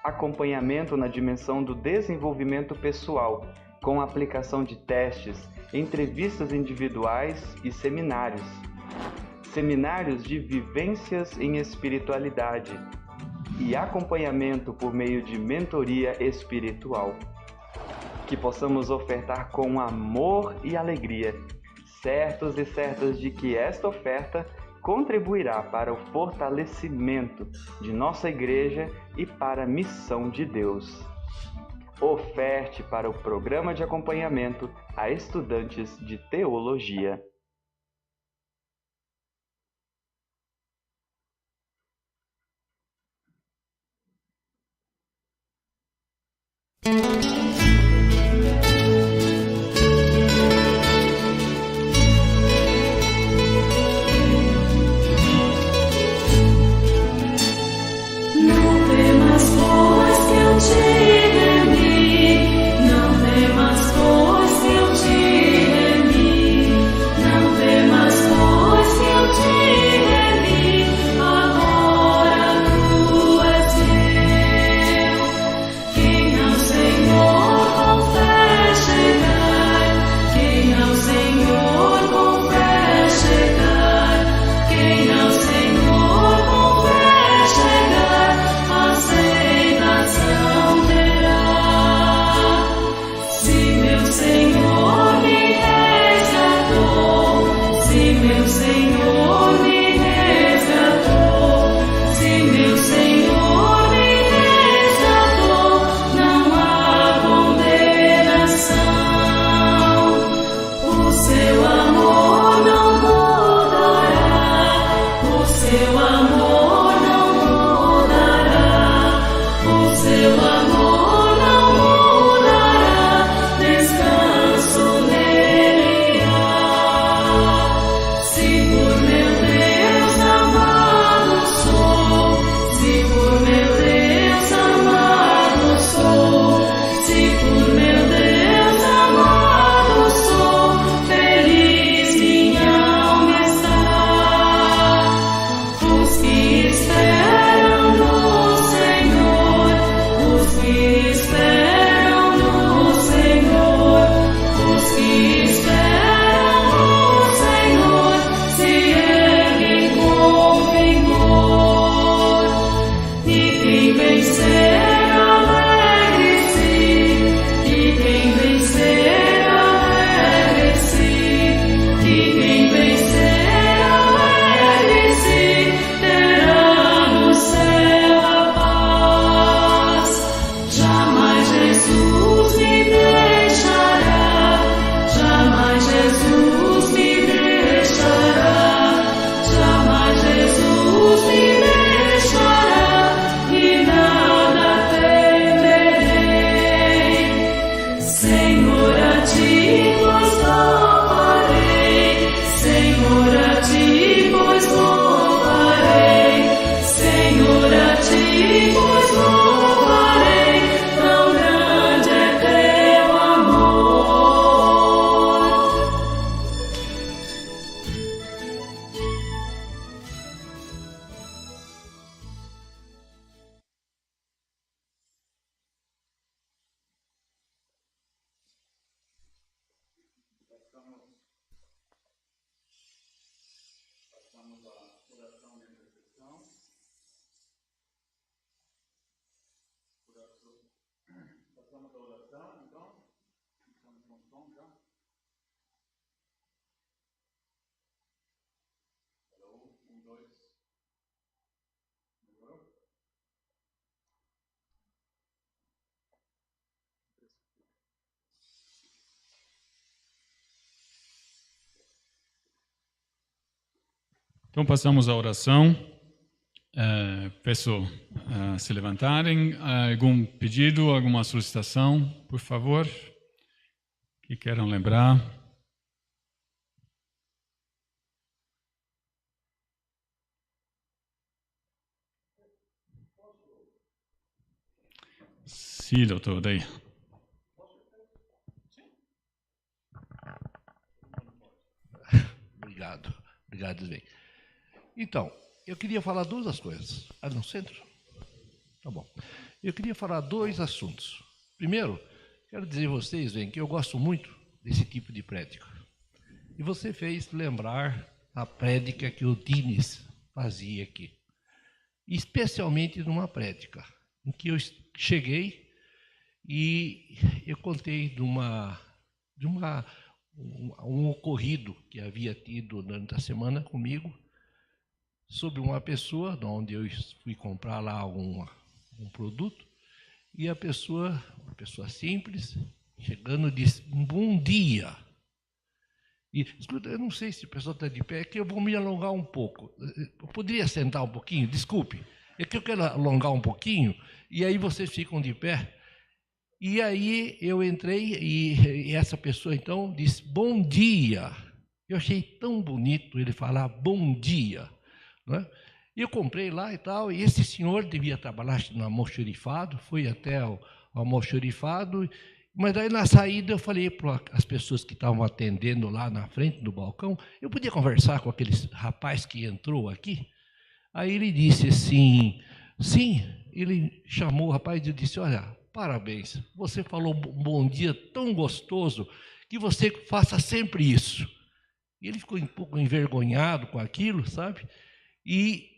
acompanhamento na dimensão do desenvolvimento pessoal, com a aplicação de testes, entrevistas individuais e seminários. Seminários de vivências em espiritualidade e acompanhamento por meio de mentoria espiritual. Que possamos ofertar com amor e alegria, certos e certas de que esta oferta contribuirá para o fortalecimento de nossa igreja e para a missão de Deus. Oferte para o programa de acompanhamento a estudantes de teologia. Não temas, pois que eu te remi. Passamos a oração de intercessão. Passamos a oração, então. Estamos com som já. Alô, 1, 2. Melhorou? Então, passamos à oração. Peço a se levantarem. Algum pedido, alguma solicitação, por favor, que queiram lembrar? Sim, doutor, daí. Obrigado, bem. Então, eu queria falar duas coisas. No centro? Tá bom. Eu queria falar dois assuntos. Primeiro, quero dizer a vocês, bem, que eu gosto muito desse tipo de prédica. E você fez lembrar a prédica que o Dines fazia aqui. Especialmente numa prédica, em que eu cheguei e eu contei de um ocorrido que havia tido durante a semana comigo, sobre uma pessoa, onde eu fui comprar lá um produto, e a pessoa, uma pessoa simples, chegando, disse: bom dia. E, escuta, eu não sei se o pessoal está de pé, é que eu vou me alongar um pouco. Eu poderia sentar um pouquinho? Desculpe. É que eu quero alongar um pouquinho, e aí vocês ficam de pé. E aí eu entrei, e essa pessoa, então, disse: bom dia. Eu achei tão bonito ele falar bom dia. Né? Eu comprei lá e tal, e esse senhor devia trabalhar no almoxarifado, foi até o almoxarifado, mas daí na saída eu falei para as pessoas que estavam atendendo lá na frente do balcão, eu podia conversar com aquele rapaz que entrou aqui? Aí ele disse assim, sim, ele chamou o rapaz e disse: olha, parabéns, você falou um bom dia tão gostoso, que você faça sempre isso. E ele ficou um pouco envergonhado com aquilo, sabe? E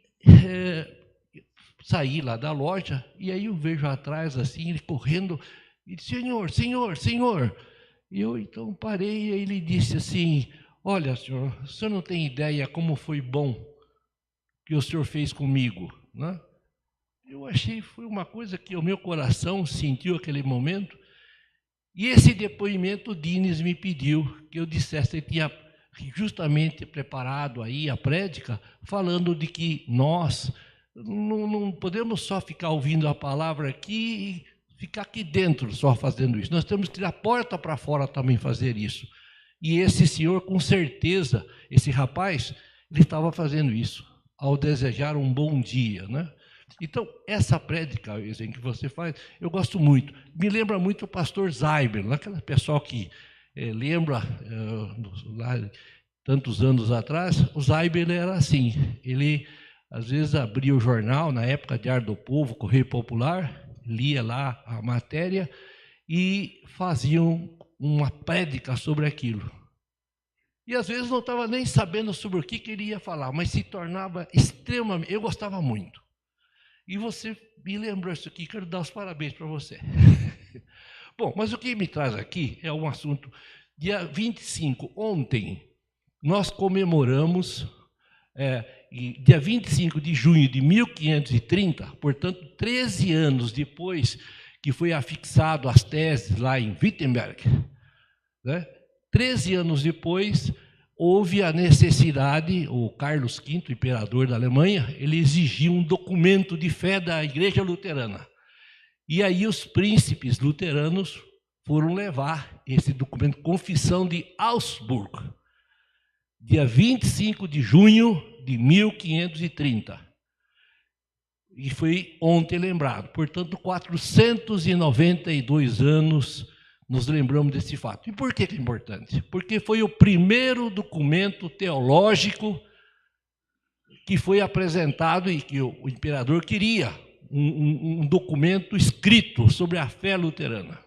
saí lá da loja, e aí eu vejo atrás, assim, ele correndo, e disse: senhor, senhor, senhor. E eu então parei, e ele disse assim: olha, senhor, o senhor não tem ideia como foi bom que o senhor fez comigo, né? Eu achei, foi uma coisa que o meu coração sentiu aquele momento, e esse depoimento o Dines me pediu, que eu dissesse, ele tinha justamente preparado aí a prédica, falando de que nós não podemos só ficar ouvindo a palavra aqui e ficar aqui dentro só fazendo isso. Nós temos que ir da porta para fora também fazer isso. E esse senhor, com certeza, esse rapaz, ele estava fazendo isso, ao desejar um bom dia, né? Então, essa prédica que você faz, eu gosto muito. Me lembra muito o pastor Zaiber, aquele pessoal que lembra, lá, tantos anos atrás, o Zaiber era assim, ele às vezes abria o jornal, na época de Ar do Povo, Correio Popular, lia lá a matéria e faziam uma prédica sobre aquilo. E às vezes não estava nem sabendo sobre o que ele ia falar, mas se tornava extremamente... Eu gostava muito. E você me lembrou isso aqui, quero dar os parabéns para você. Bom, mas o que me traz aqui é um assunto. Dia 25, ontem, nós comemoramos, dia 25 de junho de 1530, portanto, 13 anos depois que foi afixado as teses lá em Wittenberg, né? 13 anos depois, houve a necessidade, o Carlos V, imperador da Alemanha, ele exigiu um documento de fé da Igreja Luterana. E aí os príncipes luteranos foram levar esse documento, Confissão de Augsburg, dia 25 de junho de 1530. E foi ontem lembrado. Portanto, 492 anos nos lembramos desse fato. E por que é importante? Porque foi o primeiro documento teológico que foi apresentado e que o imperador queria, um documento escrito sobre a fé luterana.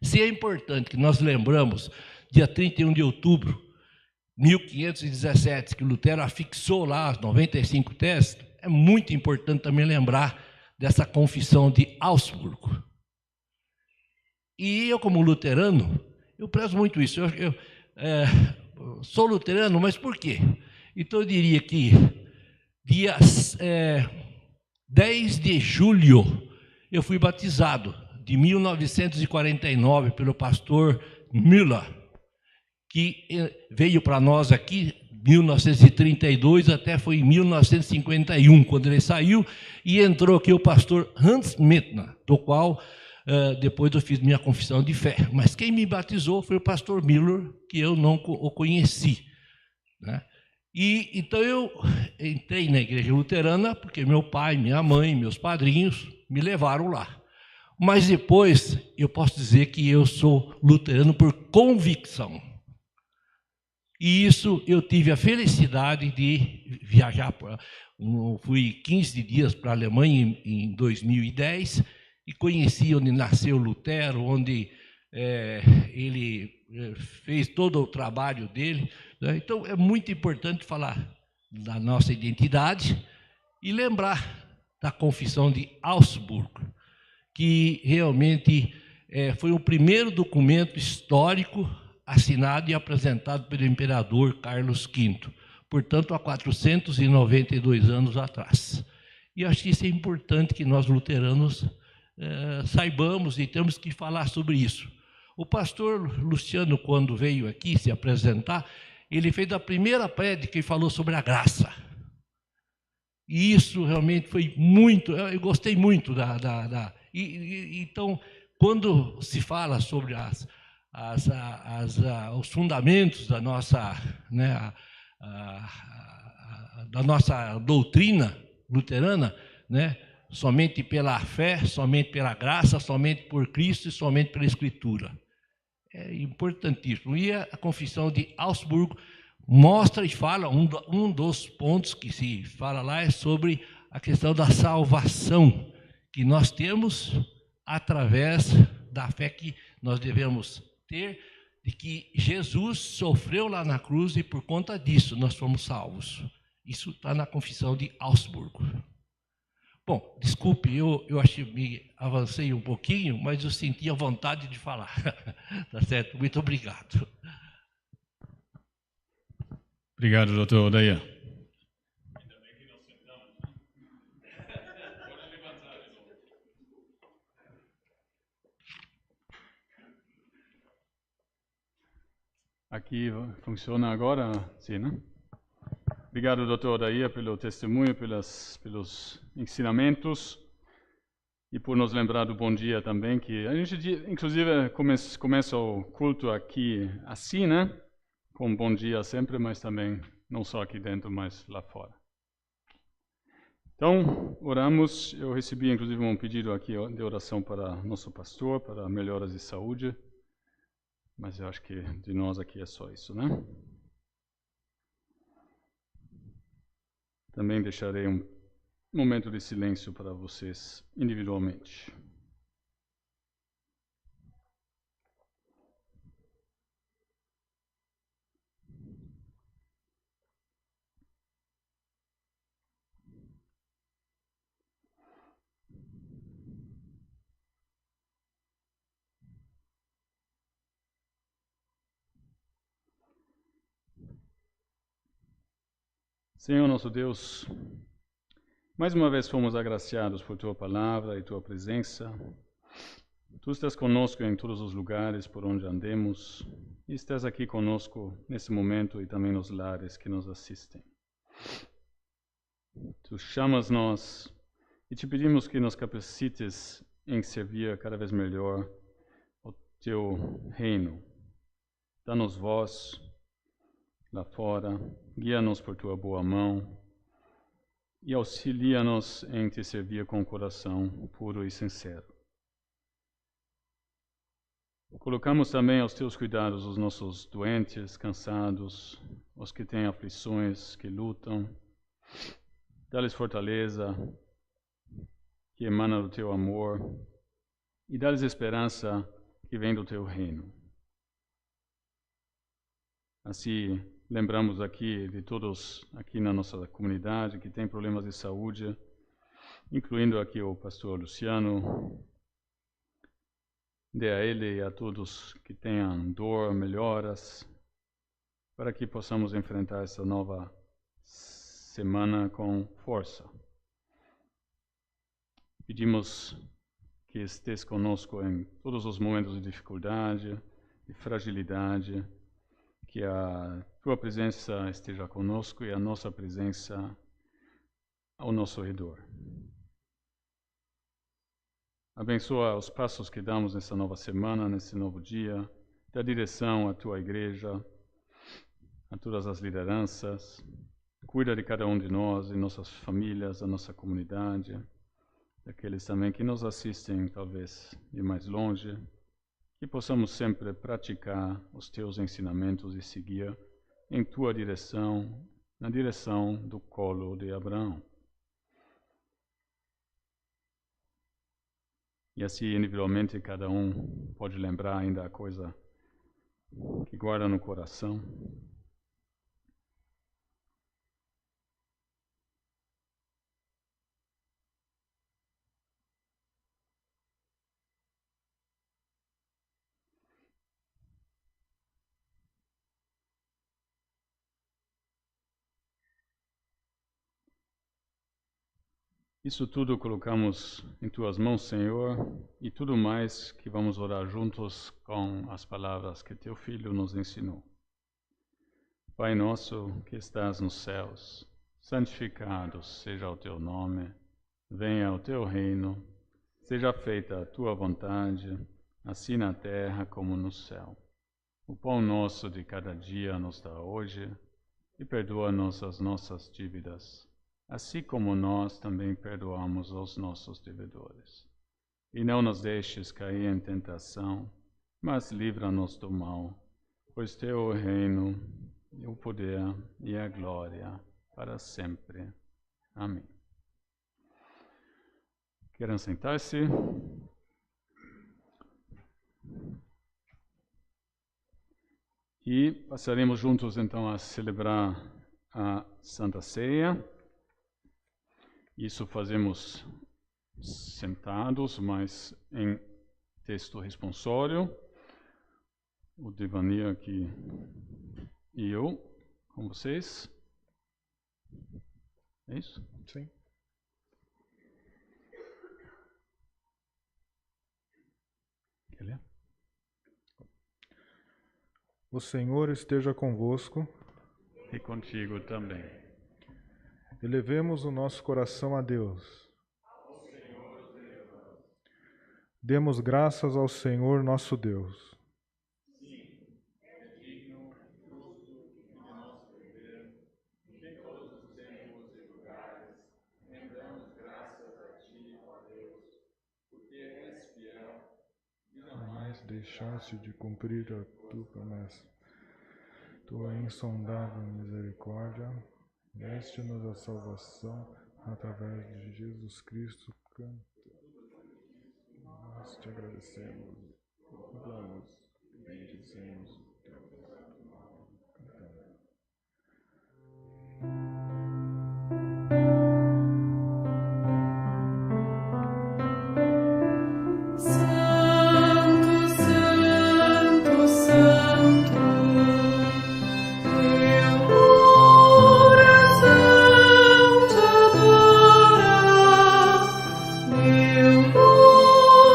Se é importante que nós lembramos, dia 31 de outubro de 1517, que Lutero afixou lá as 95 teses, é muito importante também lembrar dessa confissão de Augsburgo. E eu, como luterano, eu prezo muito isso. Eu sou luterano, mas por quê? Então eu diria que dia 10 de julho eu fui batizado, de 1949, pelo pastor Müller, que veio para nós aqui em 1932, até foi em 1951, quando ele saiu, e entrou aqui o pastor Hans Mettner, do qual depois eu fiz minha confissão de fé. Mas quem me batizou foi o pastor Müller, que eu não o conheci, né? E então eu entrei na igreja luterana porque meu pai, minha mãe, meus padrinhos me levaram lá. Mas depois eu posso dizer que eu sou luterano por convicção. E isso eu tive a felicidade de viajar. Fui 15 dias para a Alemanha em 2010 e conheci onde nasceu Lutero, onde ele fez todo o trabalho dele, né? Então é muito importante falar da nossa identidade e lembrar da Confissão de Augsburgo, que realmente foi o primeiro documento histórico assinado e apresentado pelo imperador Carlos V, portanto, há 492 anos atrás. E acho que isso é importante que nós luteranos saibamos e temos que falar sobre isso. O pastor Luciano, quando veio aqui se apresentar, ele fez a primeira prédica e falou sobre a graça. E isso realmente foi muito, eu gostei muito então, quando se fala sobre os fundamentos da nossa, né, da nossa doutrina luterana, né, somente pela fé, somente pela graça, somente por Cristo e somente pela Escritura. É importantíssimo. E a Confissão de Augsburgo mostra e fala, um dos pontos que se fala lá é sobre a questão da salvação que nós temos através da fé que nós devemos ter, de que Jesus sofreu lá na cruz e por conta disso nós fomos salvos. Isso está na Confissão de Augsburgo. Bom, desculpe, eu acho que me avancei um pouquinho, mas eu senti a vontade de falar. Tá certo? Muito obrigado. Obrigado, doutor Odair. Aqui funciona agora? Sim, né? Obrigado, doutor Odair, pelo testemunho, pelos ensinamentos e por nos lembrar do bom dia também, que a gente, inclusive, começa o culto aqui assim, né? Com bom dia sempre, mas também não só aqui dentro, mas lá fora. Então, oramos. Eu recebi, inclusive, um pedido aqui de oração para nosso pastor, para melhoras de saúde, mas eu acho que de nós aqui é só isso, né? Também deixarei um momento de silêncio para vocês individualmente. Senhor nosso Deus, mais uma vez fomos agraciados por Tua Palavra e Tua presença. Tu estás conosco em todos os lugares por onde andemos e estás aqui conosco nesse momento e também nos lares que nos assistem. Tu chamas-nos e te pedimos que nos capacites em servir cada vez melhor o Teu reino. Dá-nos voz lá fora, guia-nos por Tua boa mão e auxilia-nos em Te servir com o coração puro e sincero. Colocamos também aos Teus cuidados os nossos doentes, cansados, os que têm aflições, que lutam. Dá-lhes fortaleza, que emana do Teu amor, e dá-lhes esperança que vem do teu reino. Assim, lembramos aqui de todos aqui na nossa comunidade que tem problemas de saúde, incluindo aqui o pastor Luciano. Dê a ele e a todos que tenham dor, melhoras, para que possamos enfrentar essa nova semana com força. Pedimos que estés conosco em todos os momentos de dificuldade, de fragilidade, que a tua presença esteja conosco e a nossa presença ao nosso redor. Abençoa os passos que damos nessa nova semana, nesse novo dia, dá direção à tua igreja, a todas as lideranças, cuida de cada um de nós, de nossas famílias, da nossa comunidade, daqueles também que nos assistem, talvez, de mais longe, que possamos sempre praticar os teus ensinamentos e seguir em tua direção, na direção do colo de Abraão. E assim, individualmente, cada um pode lembrar ainda a coisa que guarda no coração. Isso tudo colocamos em tuas mãos, Senhor, e tudo mais que vamos orar juntos com as palavras que teu Filho nos ensinou. Pai nosso que estás nos céus, santificado seja o teu nome, venha o teu reino, seja feita a tua vontade, assim na terra como no céu. O pão nosso de cada dia nos dá hoje, e perdoa-nos as nossas dívidas, assim como nós também perdoamos aos nossos devedores. E não nos deixes cair em tentação, mas livra-nos do mal, pois teu é o reino, e o poder e a glória para sempre. Amém. Querem sentar-se? E passaremos juntos então a celebrar a Santa Ceia. Isso fazemos sentados, mas em texto responsório. O Devanir aqui e eu, com vocês. É isso? Sim. Quer ler? O Senhor esteja convosco. E contigo também. Elevemos o nosso coração a Deus. Demos graças ao Senhor nosso Deus. Jamais deixaste de cumprir a tua promessa. Tua insondável misericórdia, deste-nos a salvação através de Jesus Cristo. Nós te agradecemos, louvamos e bendizemos o teu nome. Santo, Santo, Santo, meu coração te adora, meu coração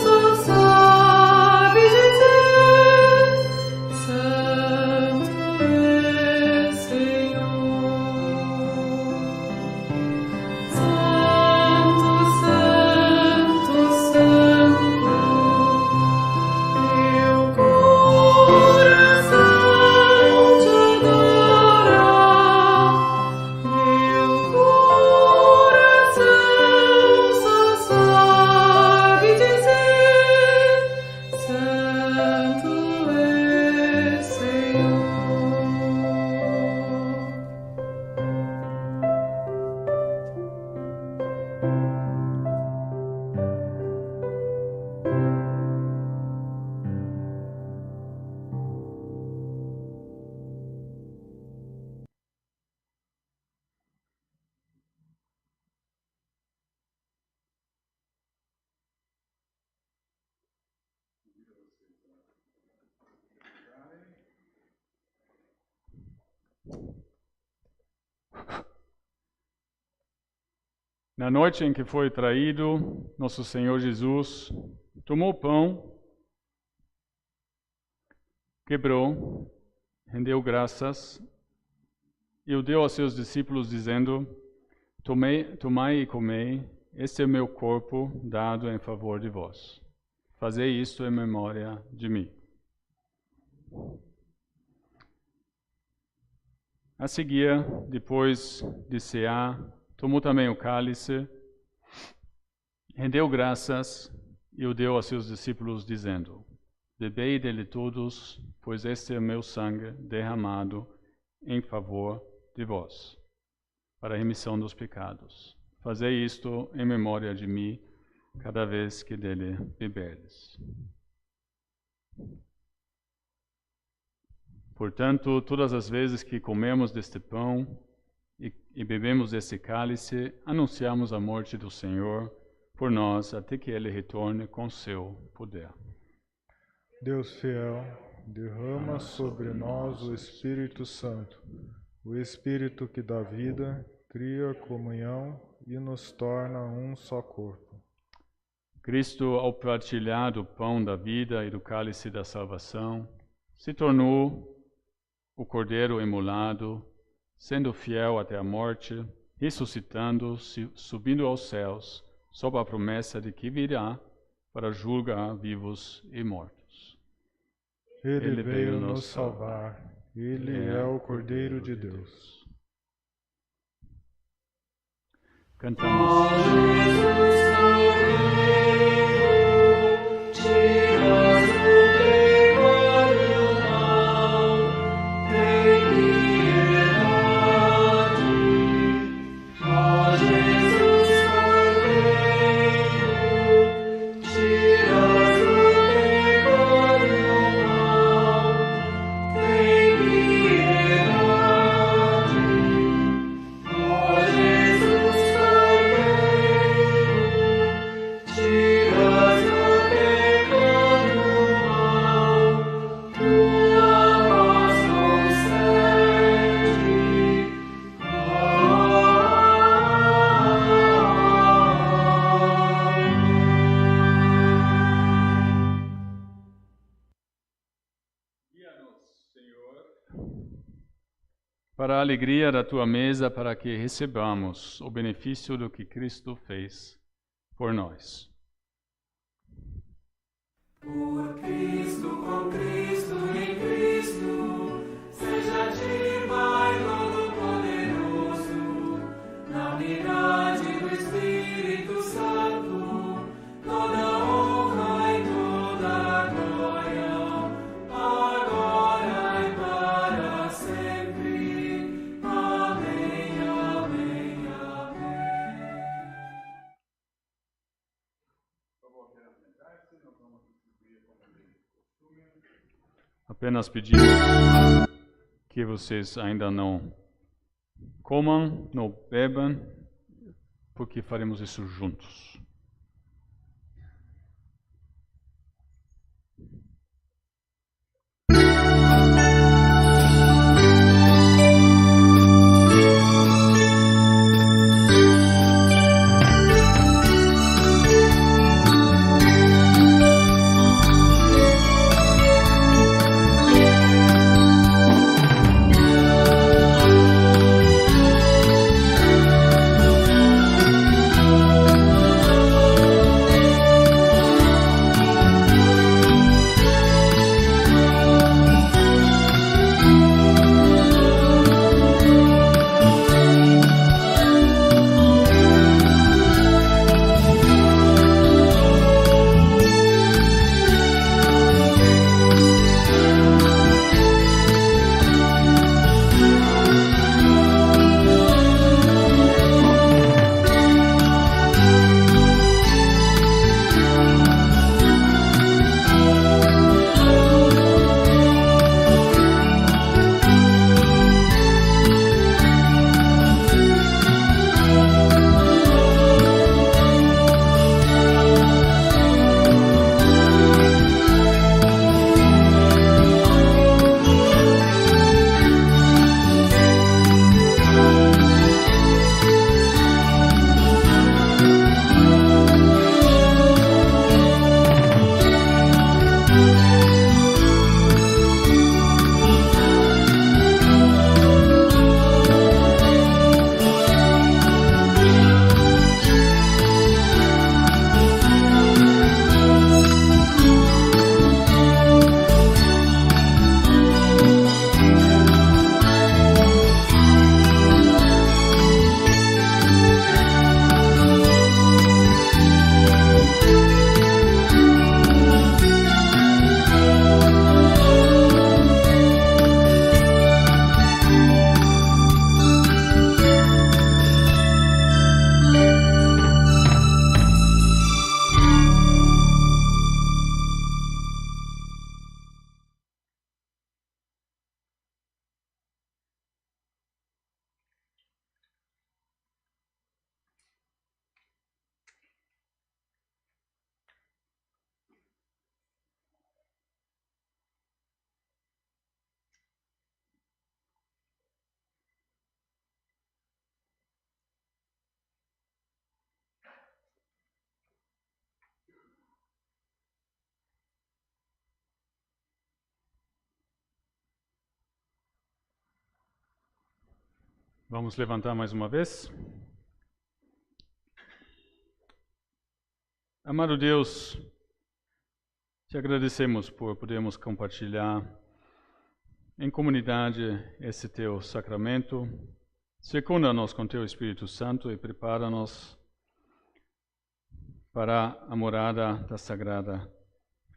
só sabe dizer: Santo é Senhor. Santo, Santo, Santo, meu coração te adora, meu coração só sabe dizer: Santo é Senhor. Na noite em que foi traído, nosso Senhor Jesus tomou o pão, quebrou, rendeu graças e o deu aos seus discípulos, dizendo: Tomai e comei, este é o meu corpo dado em favor de vós. Fazei isto em memória de mim. A seguir, depois de cear, tomou também o cálice, rendeu graças e o deu aos seus discípulos, dizendo: Bebei dele todos, pois este é o meu sangue derramado em favor de vós, para a remissão dos pecados. Fazei isto em memória de mim, cada vez que dele beberdes. Portanto, todas as vezes que comemos deste pão e bebemos deste cálice, anunciamos a morte do Senhor por nós, até que Ele retorne com seu poder. Deus fiel, derrama sobre nós o Espírito Santo, o Espírito que dá vida, cria comunhão e nos torna um só corpo. Cristo, ao partilhar do pão da vida e do cálice da salvação, se tornou o Cordeiro imolado, sendo fiel até a morte, ressuscitando, subindo aos céus, sob a promessa de que virá para julgar vivos e mortos. Ele veio nos salvar. Ele é o Cordeiro de Deus. Cantamos. Para a alegria da tua mesa, para que recebamos o benefício do que Cristo fez por nós. Por Cristo, com Cristo, em Cristo, seja de Pai Todo-Poderoso, na unidade do Espírito Santo, toda honra e toda glória, agora e para sempre. Amém, amém, amém. Apenas pedimos que vocês ainda não comam, não bebam, porque faremos isso juntos. Amém. Vamos levantar mais uma vez. Amado Deus, te agradecemos por podermos compartilhar em comunidade esse teu sacramento. Circunda-nos com teu Espírito Santo e prepara-nos para a morada da Sagrada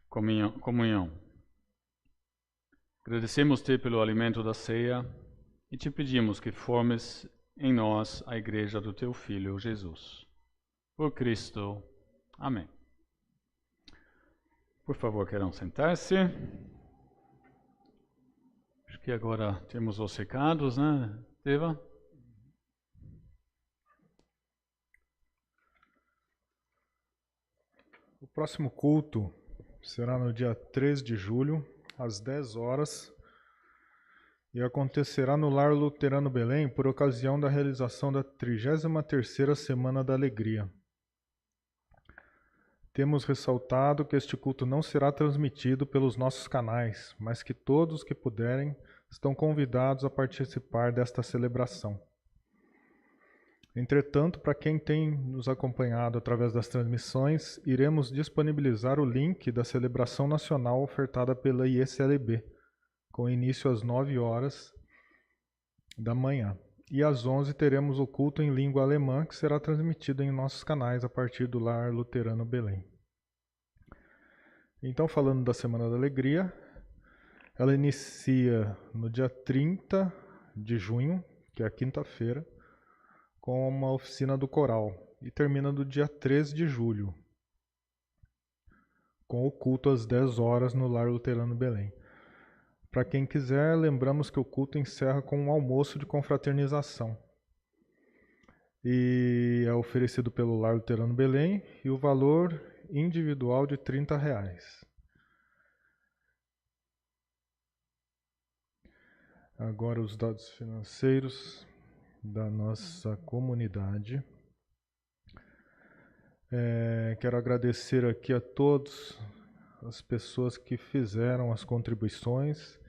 Comunhão. Agradecemos-te pelo alimento da ceia e te pedimos que formes em nós a igreja do teu Filho Jesus. Por Cristo. Amém. Por favor, queiram sentar-se. Acho que agora temos os recados, né, Eva? O próximo culto será no dia 3 de julho, às 10 horas, e acontecerá no Lar Luterano Belém por ocasião da realização da 33ª Semana da Alegria. Temos ressaltado que este culto não será transmitido pelos nossos canais, mas que todos que puderem estão convidados a participar desta celebração. Entretanto, para quem tem nos acompanhado através das transmissões, iremos disponibilizar o link da celebração nacional ofertada pela IECLB, com início às 9 horas da manhã. E às 11 teremos o culto em língua alemã, que será transmitido em nossos canais a partir do Lar Luterano Belém. Então, falando da Semana da Alegria, ela inicia no dia 30 de junho, que é a quinta-feira, com uma oficina do coral, e termina no dia 3 de julho, com o culto às 10 horas no Lar Luterano Belém. Para quem quiser, lembramos que o culto encerra com um almoço de confraternização. E é oferecido pelo Lar Luterano Belém e o valor individual de R$30. Agora os dados financeiros da nossa comunidade. Quero agradecer aqui a todos as pessoas que fizeram as contribuições,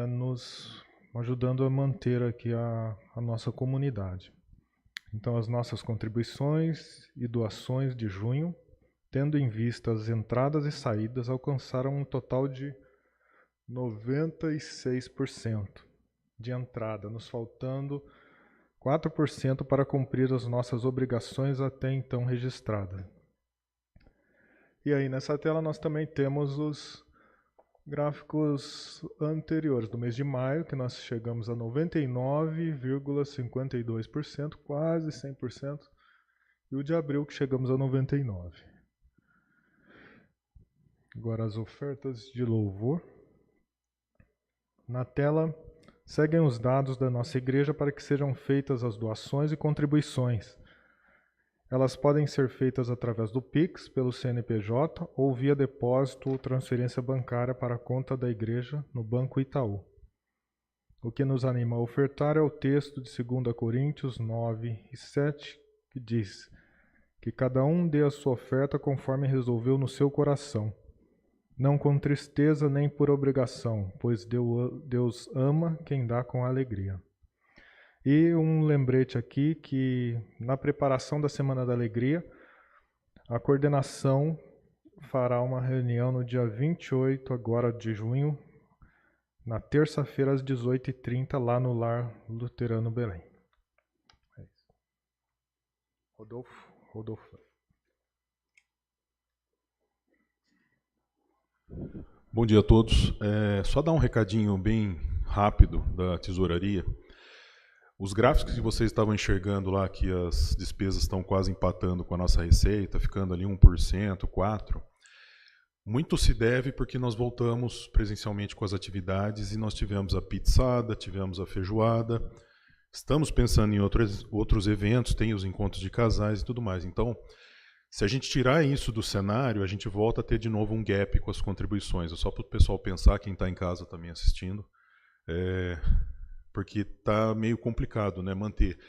nos ajudando a manter aqui a nossa comunidade. Então, as nossas contribuições e doações de junho, tendo em vista as entradas e saídas, alcançaram um total de 96% de entrada, nos faltando 4% para cumprir as nossas obrigações até então registradas. E aí nessa tela nós também temos os gráficos anteriores do mês de maio, que nós chegamos a 99,52%, quase 100%, e o de abril que chegamos a 99%. Agora as ofertas de louvor. Na tela seguem os dados da nossa igreja para que sejam feitas as doações e contribuições. Elas podem ser feitas através do Pix, pelo CNPJ ou via depósito ou transferência bancária para a conta da igreja no Banco Itaú. O que nos anima a ofertar é o texto de 2 Coríntios 9:7, que diz que cada um dê a sua oferta conforme resolveu no seu coração, não com tristeza nem por obrigação, pois Deus ama quem dá com alegria. E um lembrete aqui que na preparação da Semana da Alegria, a coordenação fará uma reunião no dia 28 agora de junho, na terça-feira às 18h30, lá no Lar Luterano Belém. É isso. Rodolfo. Bom dia a todos. Só dar um recadinho bem rápido da tesouraria. Os gráficos que vocês estavam enxergando lá, que as despesas estão quase empatando com a nossa receita, ficando ali 1%, 4%, muito se deve porque nós voltamos presencialmente com as atividades e nós tivemos a pizzada, tivemos a feijoada, estamos pensando em outros eventos, tem os encontros de casais e tudo mais. Então, se a gente tirar isso do cenário, a gente volta a ter de novo um gap com as contribuições. É só para o pessoal pensar, quem está em casa também assistindo, porque está meio complicado, né, manter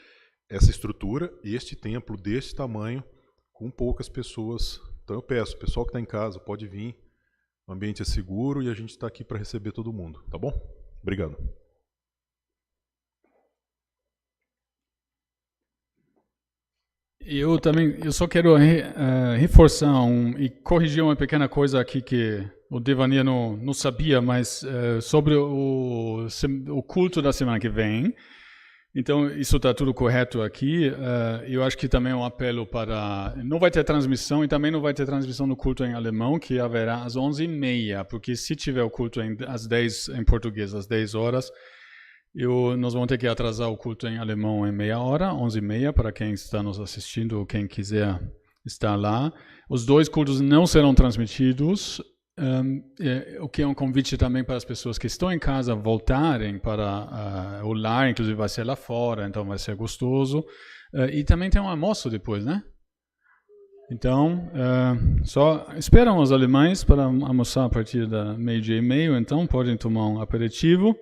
essa estrutura, este templo deste tamanho, com poucas pessoas. Então eu peço, o pessoal que está em casa pode vir, o ambiente é seguro e a gente está aqui para receber todo mundo, tá bom? Obrigado. Eu só quero reforçar e corrigir uma pequena coisa aqui que o Devania não sabia, mas sobre o culto da semana que vem. Então, isso está tudo correto aqui. Eu acho que também é um apelo para... Não vai ter transmissão e também não vai ter transmissão do culto em alemão, que haverá às 11h30, porque se tiver o culto às 10 em português, às 10 horas, nós vamos ter que atrasar o culto em alemão em meia hora, 11h30, para quem está nos assistindo ou quem quiser estar lá. Os dois cultos não serão transmitidos, o que é um convite também para as pessoas que estão em casa voltarem para o lar, inclusive vai ser lá fora, então vai ser gostoso. E também tem um almoço depois, né? Então, só esperam os alemães para almoçar a partir da 12h30, então podem tomar um aperitivo.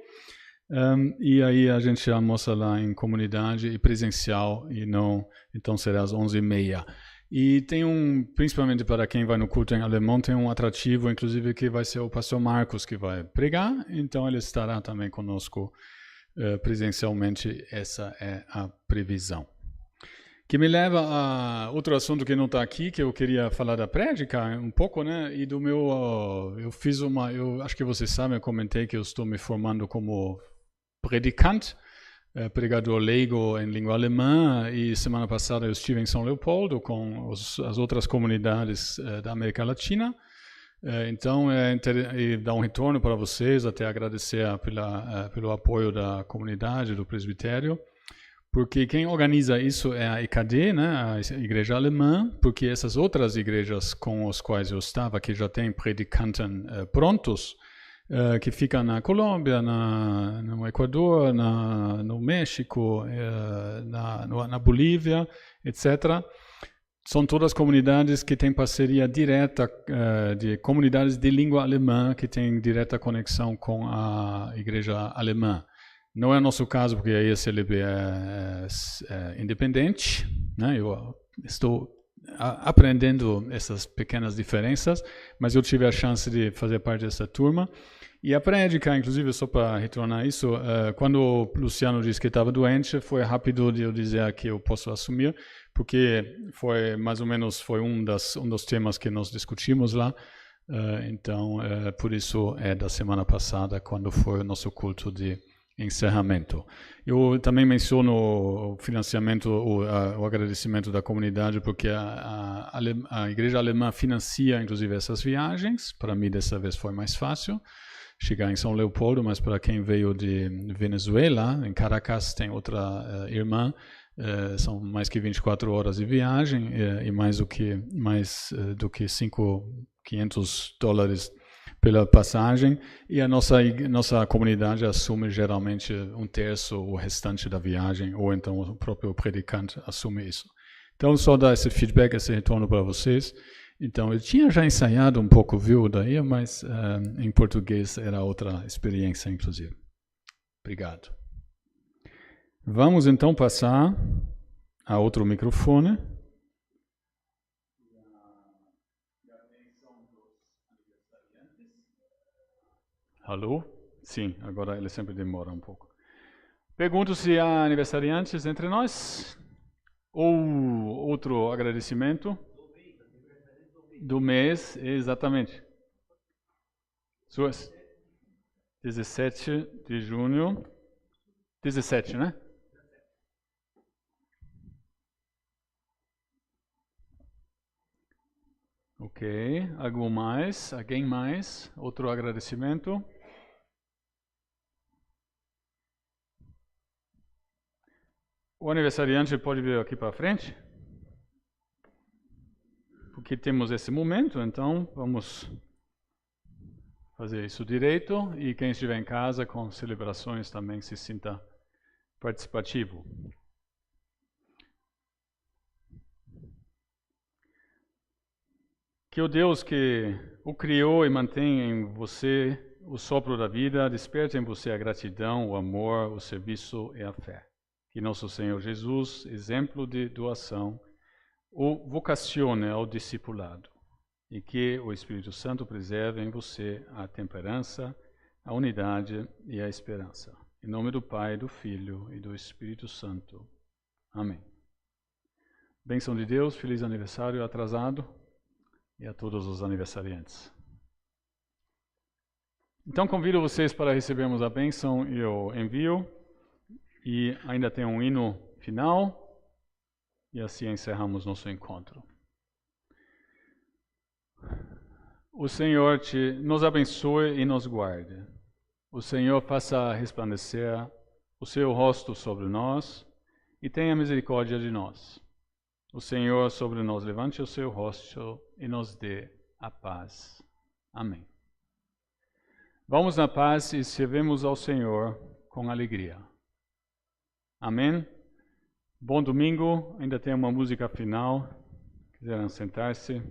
E aí a gente almoça lá em comunidade e presencial, e não, então será às 11h30. E tem principalmente para quem vai no culto em alemão, tem um atrativo, inclusive, que vai ser o pastor Marcos que vai pregar, então ele estará também conosco presencialmente, essa é a previsão. Que me leva a outro assunto que não está aqui, que eu queria falar da prédica um pouco, né? E do meu, eu acho que vocês sabem, eu comentei que eu estou me formando como predicante, pregador leigo em língua alemã, e semana passada eu estive em São Leopoldo com as outras comunidades da América Latina. Então, dar um retorno para vocês, até agradecer pelo apoio da comunidade, do presbitério, porque quem organiza isso é a EKD, né, a igreja alemã, porque essas outras igrejas com as quais eu estava, que já têm predicantes prontos, que ficam na Colômbia, no Equador, no México, na Bolívia, etc. São todas comunidades que têm parceria direta, de comunidades de língua alemã, que têm direta conexão com a igreja alemã. Não é o nosso caso, porque a ESLB é independente, né? Eu estou aprendendo essas pequenas diferenças, mas eu tive a chance de fazer parte dessa turma. E a prédica, inclusive, só para retornar isso, quando o Luciano disse que estava doente, foi rápido de eu dizer que eu posso assumir, porque foi mais ou menos um dos temas que nós discutimos lá. Então, por isso é da semana passada, quando foi o nosso culto de encerramento. Eu também menciono o financiamento, o agradecimento da comunidade, porque a igreja alemã financia, inclusive, essas viagens. Para mim, dessa vez foi mais fácil chegar em São Leopoldo, mas para quem veio de Venezuela, em Caracas tem outra irmã, são mais que 24 horas de viagem e mais do que $500 pela passagem, e a nossa comunidade assume geralmente 1/3 o restante da viagem, ou então o próprio predicante assume isso. Então, só dar esse feedback, esse retorno para vocês. Então, eu tinha já ensaiado um pouco, viu, daí, mas em português era outra experiência, inclusive. Obrigado. Vamos então passar a outro microfone. Alô? Sim, agora ele sempre demora um pouco. Pergunto se há aniversariantes entre nós? Ou outro agradecimento? Do mês, exatamente. Suas? 17 de junho. 17, né? Ok. Alguém mais? Outro agradecimento? O aniversariante pode vir aqui para frente? Porque temos esse momento, então vamos fazer isso direito, e quem estiver em casa com celebrações também se sinta participativo. Que o Deus que o criou e mantém em você o sopro da vida, desperte em você a gratidão, o amor, o serviço e a fé. Que nosso Senhor Jesus, exemplo de doação, o vocacione ao discipulado, e que o Espírito Santo preserve em você a temperança, a unidade e a esperança. Em nome do Pai, do Filho e do Espírito Santo. Amém. Bênção de Deus, feliz aniversário atrasado e a todos os aniversariantes. Então convido vocês para recebermos a bênção e o envio. E ainda tem um hino final. E assim encerramos nosso encontro. O Senhor nos abençoe e nos guarde. O Senhor faça resplandecer o seu rosto sobre nós e tenha misericórdia de nós. O Senhor sobre nós levante o seu rosto e nos dê a paz. Amém. Vamos na paz e servemos ao Senhor com alegria. Amém. Bom domingo. Ainda tem uma música final. Quiserem sentar-se.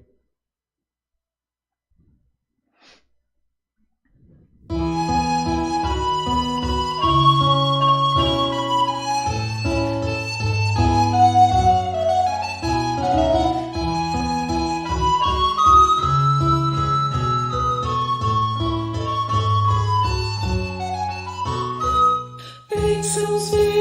Bênçãos